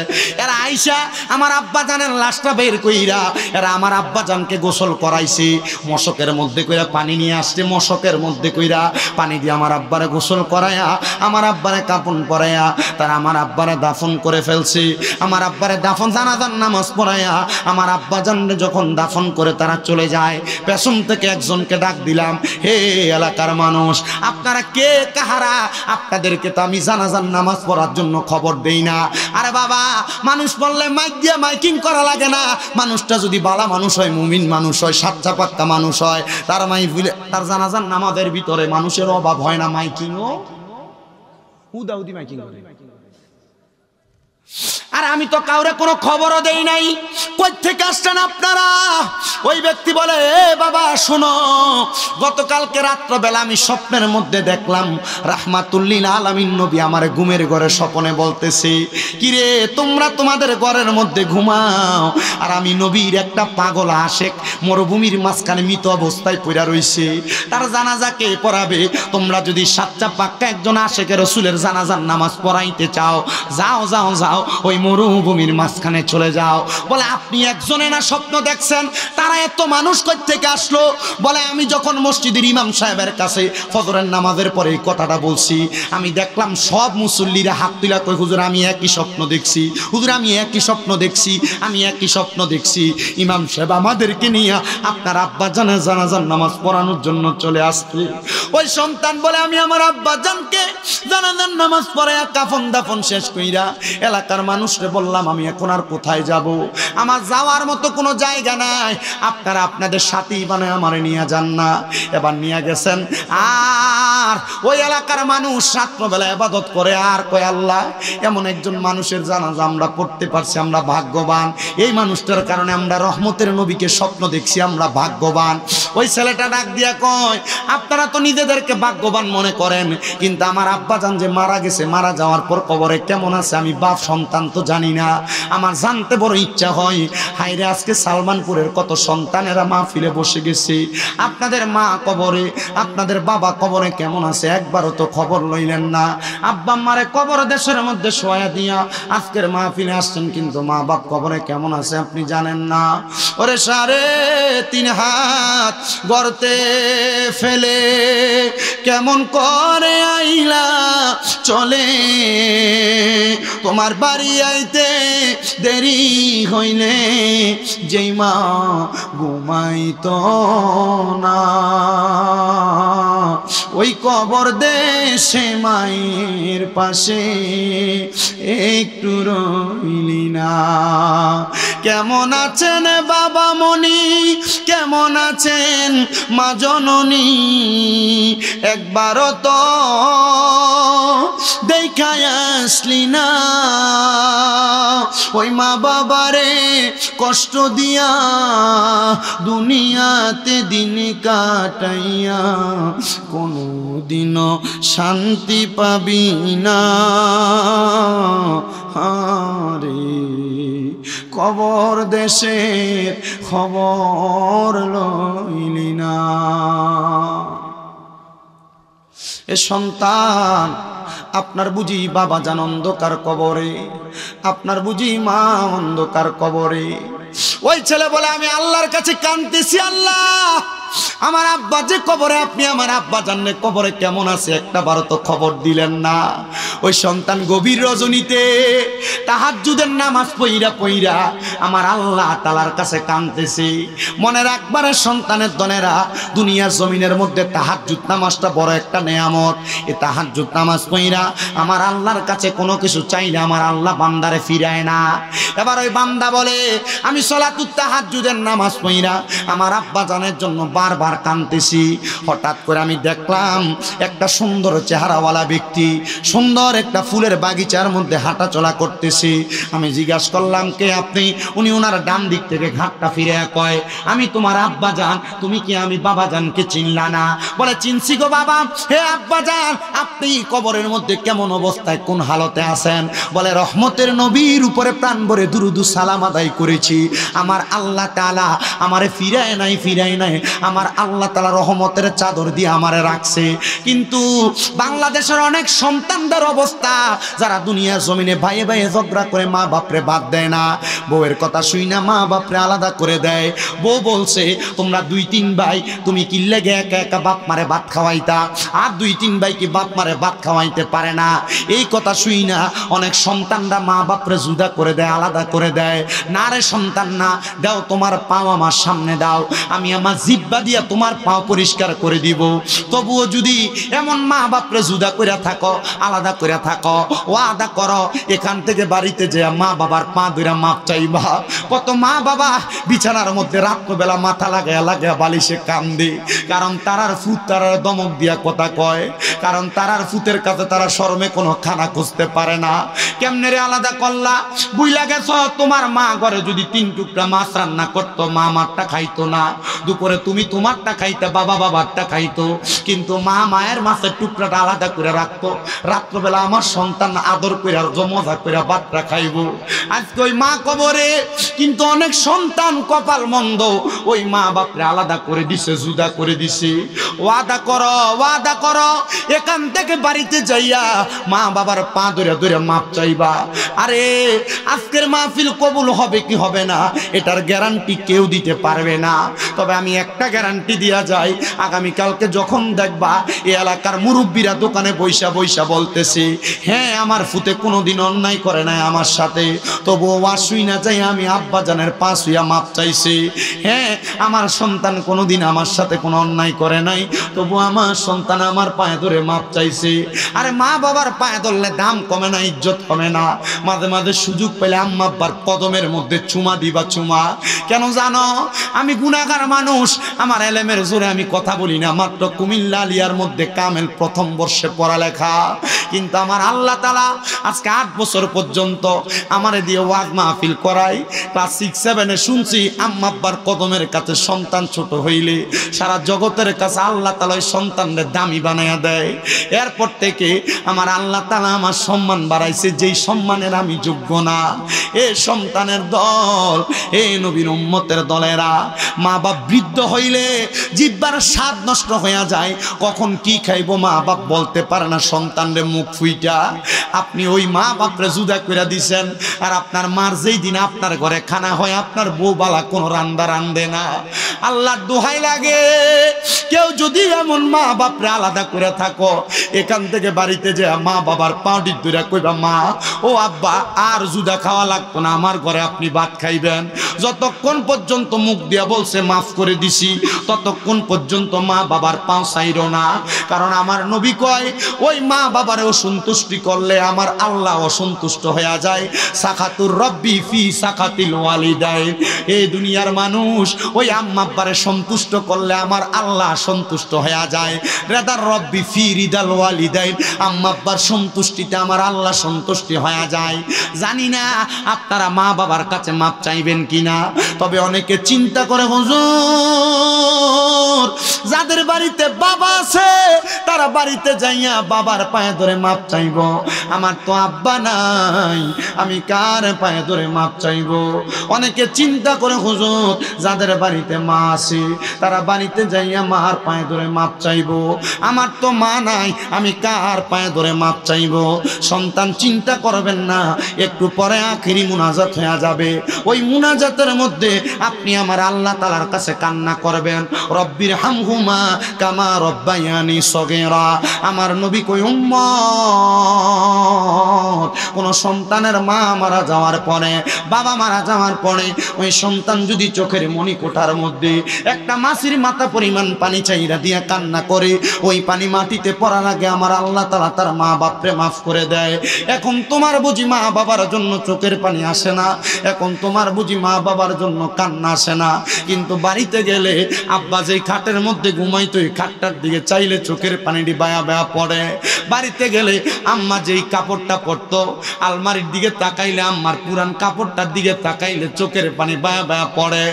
এরা আইসা আমার আব্বা জানের লাশটা বের কইরা এরা আমার আব্বা জানকে গোসল করাইছে। মশকের মধ্যে কইরা পানি নিয়ে আসছে, মশকের মধ্যে কইরা পানি দিয়ে আমার আব্বারে গোসল করাইয়া আমার আব্বারে কাপন পরাইয়া তারা আমার আব্বারে দাফন করে ফেলছে। আমার আব্বারে দাফন জানাজার নামাজ পড়াইয়া আমার আব্বা জানরে যখন দাফন করে তারা চলে যায়, পেছন থেকে একজনকে ডাক দিলাম, হে এলাকার মানুষ, আপনারা কে কাহারা? আপনাদেরকে তো আমি জানাজার নামাজ পড়ার জন্য খবর দেই না। আরে বাবা, মানুষ বললে মাইক দিয়ে মাইকিং করা লাগে না। মানুষটা যদি বালা মানুষ হয়, মুমিন মানুষ হয়, সাচ্চা পাক্কা মানুষ হয়, তার জানাজার নামাজের ভিতরে মানুষের অভাব হয় না। মাইকিংও উদাউদি মাইকিং করে। আর আমি তো কাউরে কোনো খবরও দেই নাই। কই থেকে আসছেন আপনারা? ওই ব্যক্তি বলে, এ বাবা শোনো, গতকালকে রাত্রবেলা আমি স্বপ্নের মধ্যে দেখলাম রাহমাতুল্লিল আলামিন নবী আমার ঘুমের ঘরে স্বপ্নে বলতেছে, কিরে তোমরা তোমাদের ঘরের মধ্যে ঘুমাও, আর আমি নবীর একটা পাগল আশেক মরুভূমির মাঝখানে মৃত অবস্থায় পড়া রইছে, তার জানাজা কে পড়াবে? তোমরা যদি সাচ্চা পাক্কা একজন আশেকের রাসূলের জানাজার নামাজ পড়াইতে চাও, যাও যাও যাও ওই মরুভূমির মাঝখানে চলে যাও। বলে আপনি একজনে না স্বপ্ন দেখছেন? তারা এত মানুষ কই থেকে আসলো? বলে আমি যখন মসজিদের ইমাম সাহেবের কাছে ফজরের নামাজের পরে এই কথাটা বলছি, আমি দেখলাম সব মুসল্লিরা হাত তুলা কই, হুজুর আমি একই স্বপ্ন দেখছি, হুজুর আমি একই স্বপ্ন দেখছি, আমি একই স্বপ্ন দেখছি। ইমাম সাহেব আমাদেরকে নিয়ে আপনার আব্বা জানের জানাজার নামাজ পড়ানোর জন্য চলে আসছে। ওই সন্তান বলে আমি আমার আব্বা জানকে জানাজার নামাজ পড়ায়া কাফন দাফন শেষ কইরা এলাকার মানুষরে বললাম আমি এখন আর কোথায় যাব, আমার যাওয়ার মতো কোনো জায়গা নাই, আপনারা আপনাদের সাথেই বানায় আমারে নিয়ে যান না। এবার নিয়ে গেছেন, আর ওই এলাকার মানুষ রাত্রবেলা ইবাদত করে আর কয় আল্লাহ এমন একজন মানুষের জানাজা আমরা পড়তে পারছি, আমরা ভাগ্যবান, এই মানুষটার কারণে আমরা রহমতের নবীকে স্বপ্ন দেখছি, আমরা ভাগ্যবান। ওই ছেলেটা ডাক দিয়া কয়, আপনারা তো নিজেদেরকে ভাগ্যবান মনে করেন, কিন্তু আমার আব্বাজান যে মারা গেছে, মারা যাওয়ার পর কবরে কেমন আছে আমি বাপ সন্তান তো জানি না। আমার জানতে বড় ইচ্ছা হয়, হায়রে আজকে সালমানপুরের কত সন্তানেরা মাহফিলে বসে গেছে, আপনাদের মা কবরে, আপনাদের বাবা কবরে কেমন আছে একবারও তো খবর লইলেন না। আব্বা আম্মারে কবর দেশের মধ্যে শোয়া দিয়া আজকের মাহফিলে আসছেন, কিন্তু মা বাপ কবরে কেমন আছে আপনি জানেন না। ওরে 3.5 হাত গর্তে ফেলে কেমন করে আইলা চলে, তোমার বাড়ি যাইতে দেরি হইলে যেই মা ঘুমাইতো না, ওই কবর দেশে মায়ের পাশে একটু রইলি না। কেমন আছেন বাবা মনি, কেমন আছেন মা জননী, একবারও তো দেখায় আসলি না। ওই মা বাবারে কষ্ট দিয়া দুনিয়াতে দিন কাটাইয়া কোনো দিনও শান্তি পাবি না। আরে কবর দেশের খবর লইলি না। এ সন্তান, আপনার বুঝি বাবা জান অন্ধকার কবরে, আপনার বুঝি মা অন্ধকার কবরে। ওই ছেলে বলে আমি আল্লাহর কাছে কাঁদতেছি, আল্লাহ আমার আব্বা যে কবরে, আপনি আমার আব্বা জানলে কবরে কেমন আছে একটা বারো তো খবর দিলেন না। ওই সন্তান গভীর রজনীতে তাহাজ্জুদের নামাজ পইরা পইরা আমার আল্লাহ তাআলার কাছে কাঁদতেছে। মনে রাখবারে সন্তানের দনেরা, দুনিয়ার জমিনের মধ্যে তাহাজ্জুদ নামাজটা বড় একটা নেয়ামত। এই তাহাজ্জুদ নামাজ পইরা আমার আল্লাহর কাছে কোনো কিছু চাইলে আমার আল্লাহ বান্দারে ফিরায় না। এবার ওই বান্দা বলে আমি সলাতুত তাহাজ্জুদের নামাজ পইরা আমার আব্বা জানের জন্য বারবার কাঁদতেছি। হঠাৎ করে আমি দেখলাম একটা সুন্দর চেহারাওয়ালা ব্যক্তি সুন্দর একটা ফুলের বাগিচার মধ্যে হাঁটা চলা করতেছি। আমি জিজ্ঞাসা করলাম কে আপনি? উনি ওনার ডান দিক থেকে ঘাটটা ফিরে কয় আমি তোমার আব্বা জান, তুমি কি আমি বাবা জানকে চিনলা না? বলে চিনছি গো বাবা। হে আব্বা জান, আপনি কবরের মধ্যে কেমন অবস্থায় কোন হালতে আছেন? বলে রহমতের নবীর উপরে প্রাণ ভরে দুরুদ সালাম আদায় করেছি, আমার আল্লাহ তাআলা আমারে ফিরায় নাই, ফিরায় নাই, আমার আল্লাহ তাআলা রহমতের চাদর দিয়ে আমারে রাখছে। কিন্তু বাংলাদেশের অনেক সন্তানদের অবস্থা, যারা দুনিয়ার জমিনে ভাইয়ে ভাইয়ে ঝগড়া করে মা বাপরে বাদ দেয় না, বউয়ের কথা শুই না মা বাপরে আলাদা করে দেয়। বউ বলছে তোমরা 2-3 ভাই, তুমি কি লেগে একা একা বাপ মারে ভাত খাওয়াইতা, আর 2-3 ভাই কি বাপ মারে ভাত খাওয়াইতে পারে না? এই কথা শুই না অনেক সন্তানরা মা বাপরে জুদা করে দেয়, আলাদা করে দেয়। না রে সন্তান না, দাও তোমার পাও আমার সামনে দাও, আমি আমার জিহ্বা দিয়া তোমার পাও পরিষ্কার করে দিব। তবুও যদি এমন মা বাপরে জুদা করে থাকো, আলাদা করে থাকো, ওয়াদা করো এখান থেকে বাড়িতে যে মা বাবার পা ধরে মাপ চাইবা। কত মা বাবা বিছানার মধ্যে রাত্রবেলা মাথা লাগায়া লাগায়া বালিশে কান্দে, কারণ তারার ফুত তারার দমক দিয়া কথা কয়, কারণ তারার ফুতের কাছে তারা শরমে কোনো খানা খুঁজতে পারে না। কেমনে রে আলাদা করলা? বুইলা গেছ তোমার মা ঘরে যদি 3 টুকরা মাছ রান্না করতো, মা মারটা খাইতো না, দুপুরে তুমি তোমারটা খাইতে, বাবা বাবারটা খাইতো, কিন্তু মা মায়ের মাছের টুকরাটা আলাদা করে রাখতো। রাত্রবেলা আমার সন্তান আদর করে আর মজা করে ভাতটা খাইবো। আজকে ওই মা কবরে, কিন্তু অনেক সন্তান কপাল মন্দ, ওই মা বাপরে আলাদা করে দিছে, জুদা করে দিছে। ওয়াদা করো, ওয়াদা করো এখান থেকে বাড়িতে যাইয়া মা বাবার পা ধরে ধরে মাপ চাইবা। আরে আজকের মাহফিল কবুল হবে কি হবে না এটার গ্যারান্টি কেউ দিতে পারবে না, তবে আমি একটা গ্যারান্টি দিয়া যাই, আগামীকালকে যখন দেখবা এই এলাকার মুরব্বীরা দোকানে বৈশা বৈশা বলতেছে হ্যাঁ আমার ফুতে কোনোদিন অন্যায় করে নাই আমার সাথে, তবুও ওয়াশুই না যাই আমি আব্বা জানের পাশ হইয়া মাপ চাইছে। হ্যাঁ আমার সন্তান কোনোদিন আমার সাথে কোনো অন্যায় করে নাই, তবু আমার সন্তান আমার পায়ে ধরে মাপ চাইছে। আরে মা বাবার পায়ে ধরলে দাম কমে না, ইজ্জত কমে না। মাঝে মাঝে সুযোগ পেলে আম্মা আব্বার কদমের মধ্যে চুমা দিবা, চুমা। কেন জানো? আমি গুনাহগার মানুষ, আমার এলেমের জোরে আমি কথা বলি না, মাত্র কুমিল্লা আলিয়ার মধ্যে কামেল প্রথম বর্ষে পড়ালেখা, কিন্তু আমার আল্লাহ তাআলা আজকে 8 বছর পর্যন্ত আমারে দিয়ে ওয়াজ মাহফিল করাই। ক্লাস 6-7-এ শুনছি আম্মা আব্বার কদমের কাছে সন্তান ছোট হইলে সারা জগতের কাছে আল্লাহ তাআলা ওই সন্তানদের দামি বানায়া দেয়। এরপর থেকে আমার আল্লাহ তাআলা আমার সম্মান বাড়াইছে, যেই সম্মানের আমি যোগ্য না। এ সন্তানের দল, এ নবীর উম্মতের দলেরা, মা বাপ বৃদ্ধ হইলে হইলে জিহ্বার স্বাদ নষ্ট হয়ে যায়, কখন কি খাইবো মা বাপ বলতে পারে না সন্তানরে মুখ ফুইটা। আপনি ওই মা বাপরে জুদা করে দিছেন, আর আপনার মার যেই দিন আপনার ঘরে খানা হয় আপনার বউ বালা কোনো রান্দা রান্ধে না। আল্লাহর দোহাই লাগে, কেউ যদি এমন মা বাপরে আলাদা করে থাকো, এখান থেকে বাড়িতে যে মা বাবার পাউডি ধরে কইবা মা ও আব্বা আর জুদা খাওয়া লাগতো না, আমার ঘরে আপনি ভাত খাইবেন। যতক্ষণ পর্যন্ত মুখ দিয়া বলছে মাফ করে দিছি, ততক্ষণ পর্যন্ত মা বাবার পাও চাইরো না। কারণ আমার নবী কয় ওই মা বাবারে অসন্তুষ্টি করলে আমার আল্লাহ অসন্তুষ্ট হয়ে যায়। সাখাতুর রব্বি ফি সাখাতিল ওয়ালিদাইন, এই দুনিয়ার মানুষ ওই আম্মা আব্বারে সন্তুষ্ট করলে আমার আল্লাহ সন্তুষ্ট হয়ে যায়। রেদার রব্বি ফি রিদাল ওয়ালিদাইন, আম্মা আব্বার সন্তুষ্টিতে আমার আল্লাহ সন্তুষ্টি হয়ে যায়। জানি না আপনারা মা বাবার কাছে মাপ চাইবেন কিনা, তবে অনেকে চিন্তা করে হুজুর যাদের বাড়িতে বাবা আছে তারা বাড়িতে যাইয়া বাবার পায়ে ধরে মাপ চাইব, আমার তো আব্বা নাই আমি কার পায়ে ধরে মাপ চাইব। অনেকে চিন্তা করে হুজুর যাদের বাড়িতে মা আছে তারা বাড়িতে যাইয়া মার পায়ে ধরে মাপ চাইব, আমার তো মা নাই আমি কার পায়ে ধরে মাপ চাইব। সন্তান চিন্তা করবেন না, একটু পরে আখিরি মুনাজাত হয়ে যাবে, ওই মুনাজাতের মধ্যে আপনি আমার আল্লাহ তাআলার কাছে কান্না করবেন, রব্বির হামহুমা কামা রব্বায়ানি সগীরা। আমার নবী কই উম্মত কোন সন্তানের মা মারা যাওয়ার পরে, বাবা মারা যাওয়ার পরে ওই সন্তান যদি চোখের মণিকোঠার মধ্যে একটা মাছির মাথা পরিমাণ পানি চাইরা দিয়া কান্না করে, ওই পানি মাটিতে পড়ার আগে আমার আল্লাহ তাআলা তার মা বাপরে মাফ করে দেয়। এখন তোমার বুঝি মা বাবার জন্য চোখের পানি আসে না, এখন তোমার বুঝি মা বাবার জন্য কান্না আসে না, কিন্তু বাড়িতে গেলে আব্বা যেই খাটের মধ্যে ঘুমাইতো ওই খাটটার দিকে চাইলে চোখের পানিটি বায়া বায়া পড়ে। বাড়িতে গেলে আম্মা যেই কাপড়টা পরতো আলমারির দিকে তাকাইলে আম্মার পুরান কাপড়টার দিকে তাকাইলে চোখের পানি বায়া বায়া পড়ে।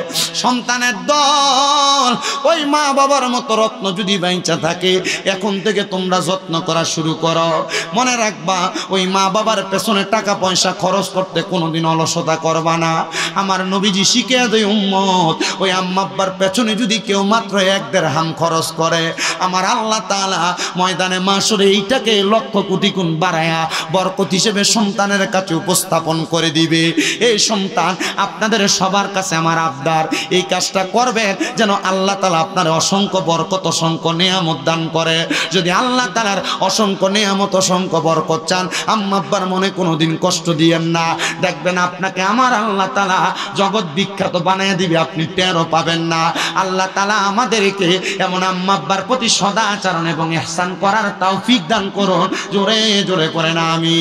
সন্তানের দল ওই মা বাবার মতো রত্ন যদি বাইচা থাকে, এখন থেকে তোমরা যত্ন করা শুরু করো। মনে রাখবা ওই মা বাবার পেছনে টাকা পয়সা খরচ করতে কোনোদিন অলসতা করবা না। আমার নবীজি শিখিয়ে দেয় উম্মত ওই আম্মা আব্বার পেছনে যদি কেউ মাত্র 1 দিরহাম খরচ করে, আমার আল্লাহ তাআলা ময়দানে মাশরে এইটাকে লক্ষ কোটি গুণ বাড়ায়া বরকত হিসেবে সন্তানের কাছে উপস্থাপন করে দিবে। এই সন্তান আপনাদের সবার কাছে আমার আবদার, এই কাজটা করবে যেন আল্লাহ তাআলা আপনার অসংখ্য বরকত অসংখ্য নিয়ামত দান করে। যদি আল্লাহ তাআলার অসংখ্য নিয়ামত অসংখ্য বরকত চান, আম্মা আব্বার মনে কোনোদিন কষ্ট দিয়েন না, দেখবেন আপনাকে আমার আল্লাহ তাআলা জগৎ বিখ্যাত বানিয়ে দিবে, আপনি টেরও পাবেন না। আল্লাহ তাআলা আমাদেরকে এমন আম্মা আব্বার প্রতি সদাচরণ এবং ইহসান করার তৌফিক দান করুন। জোরে জোরে করেন আমিন।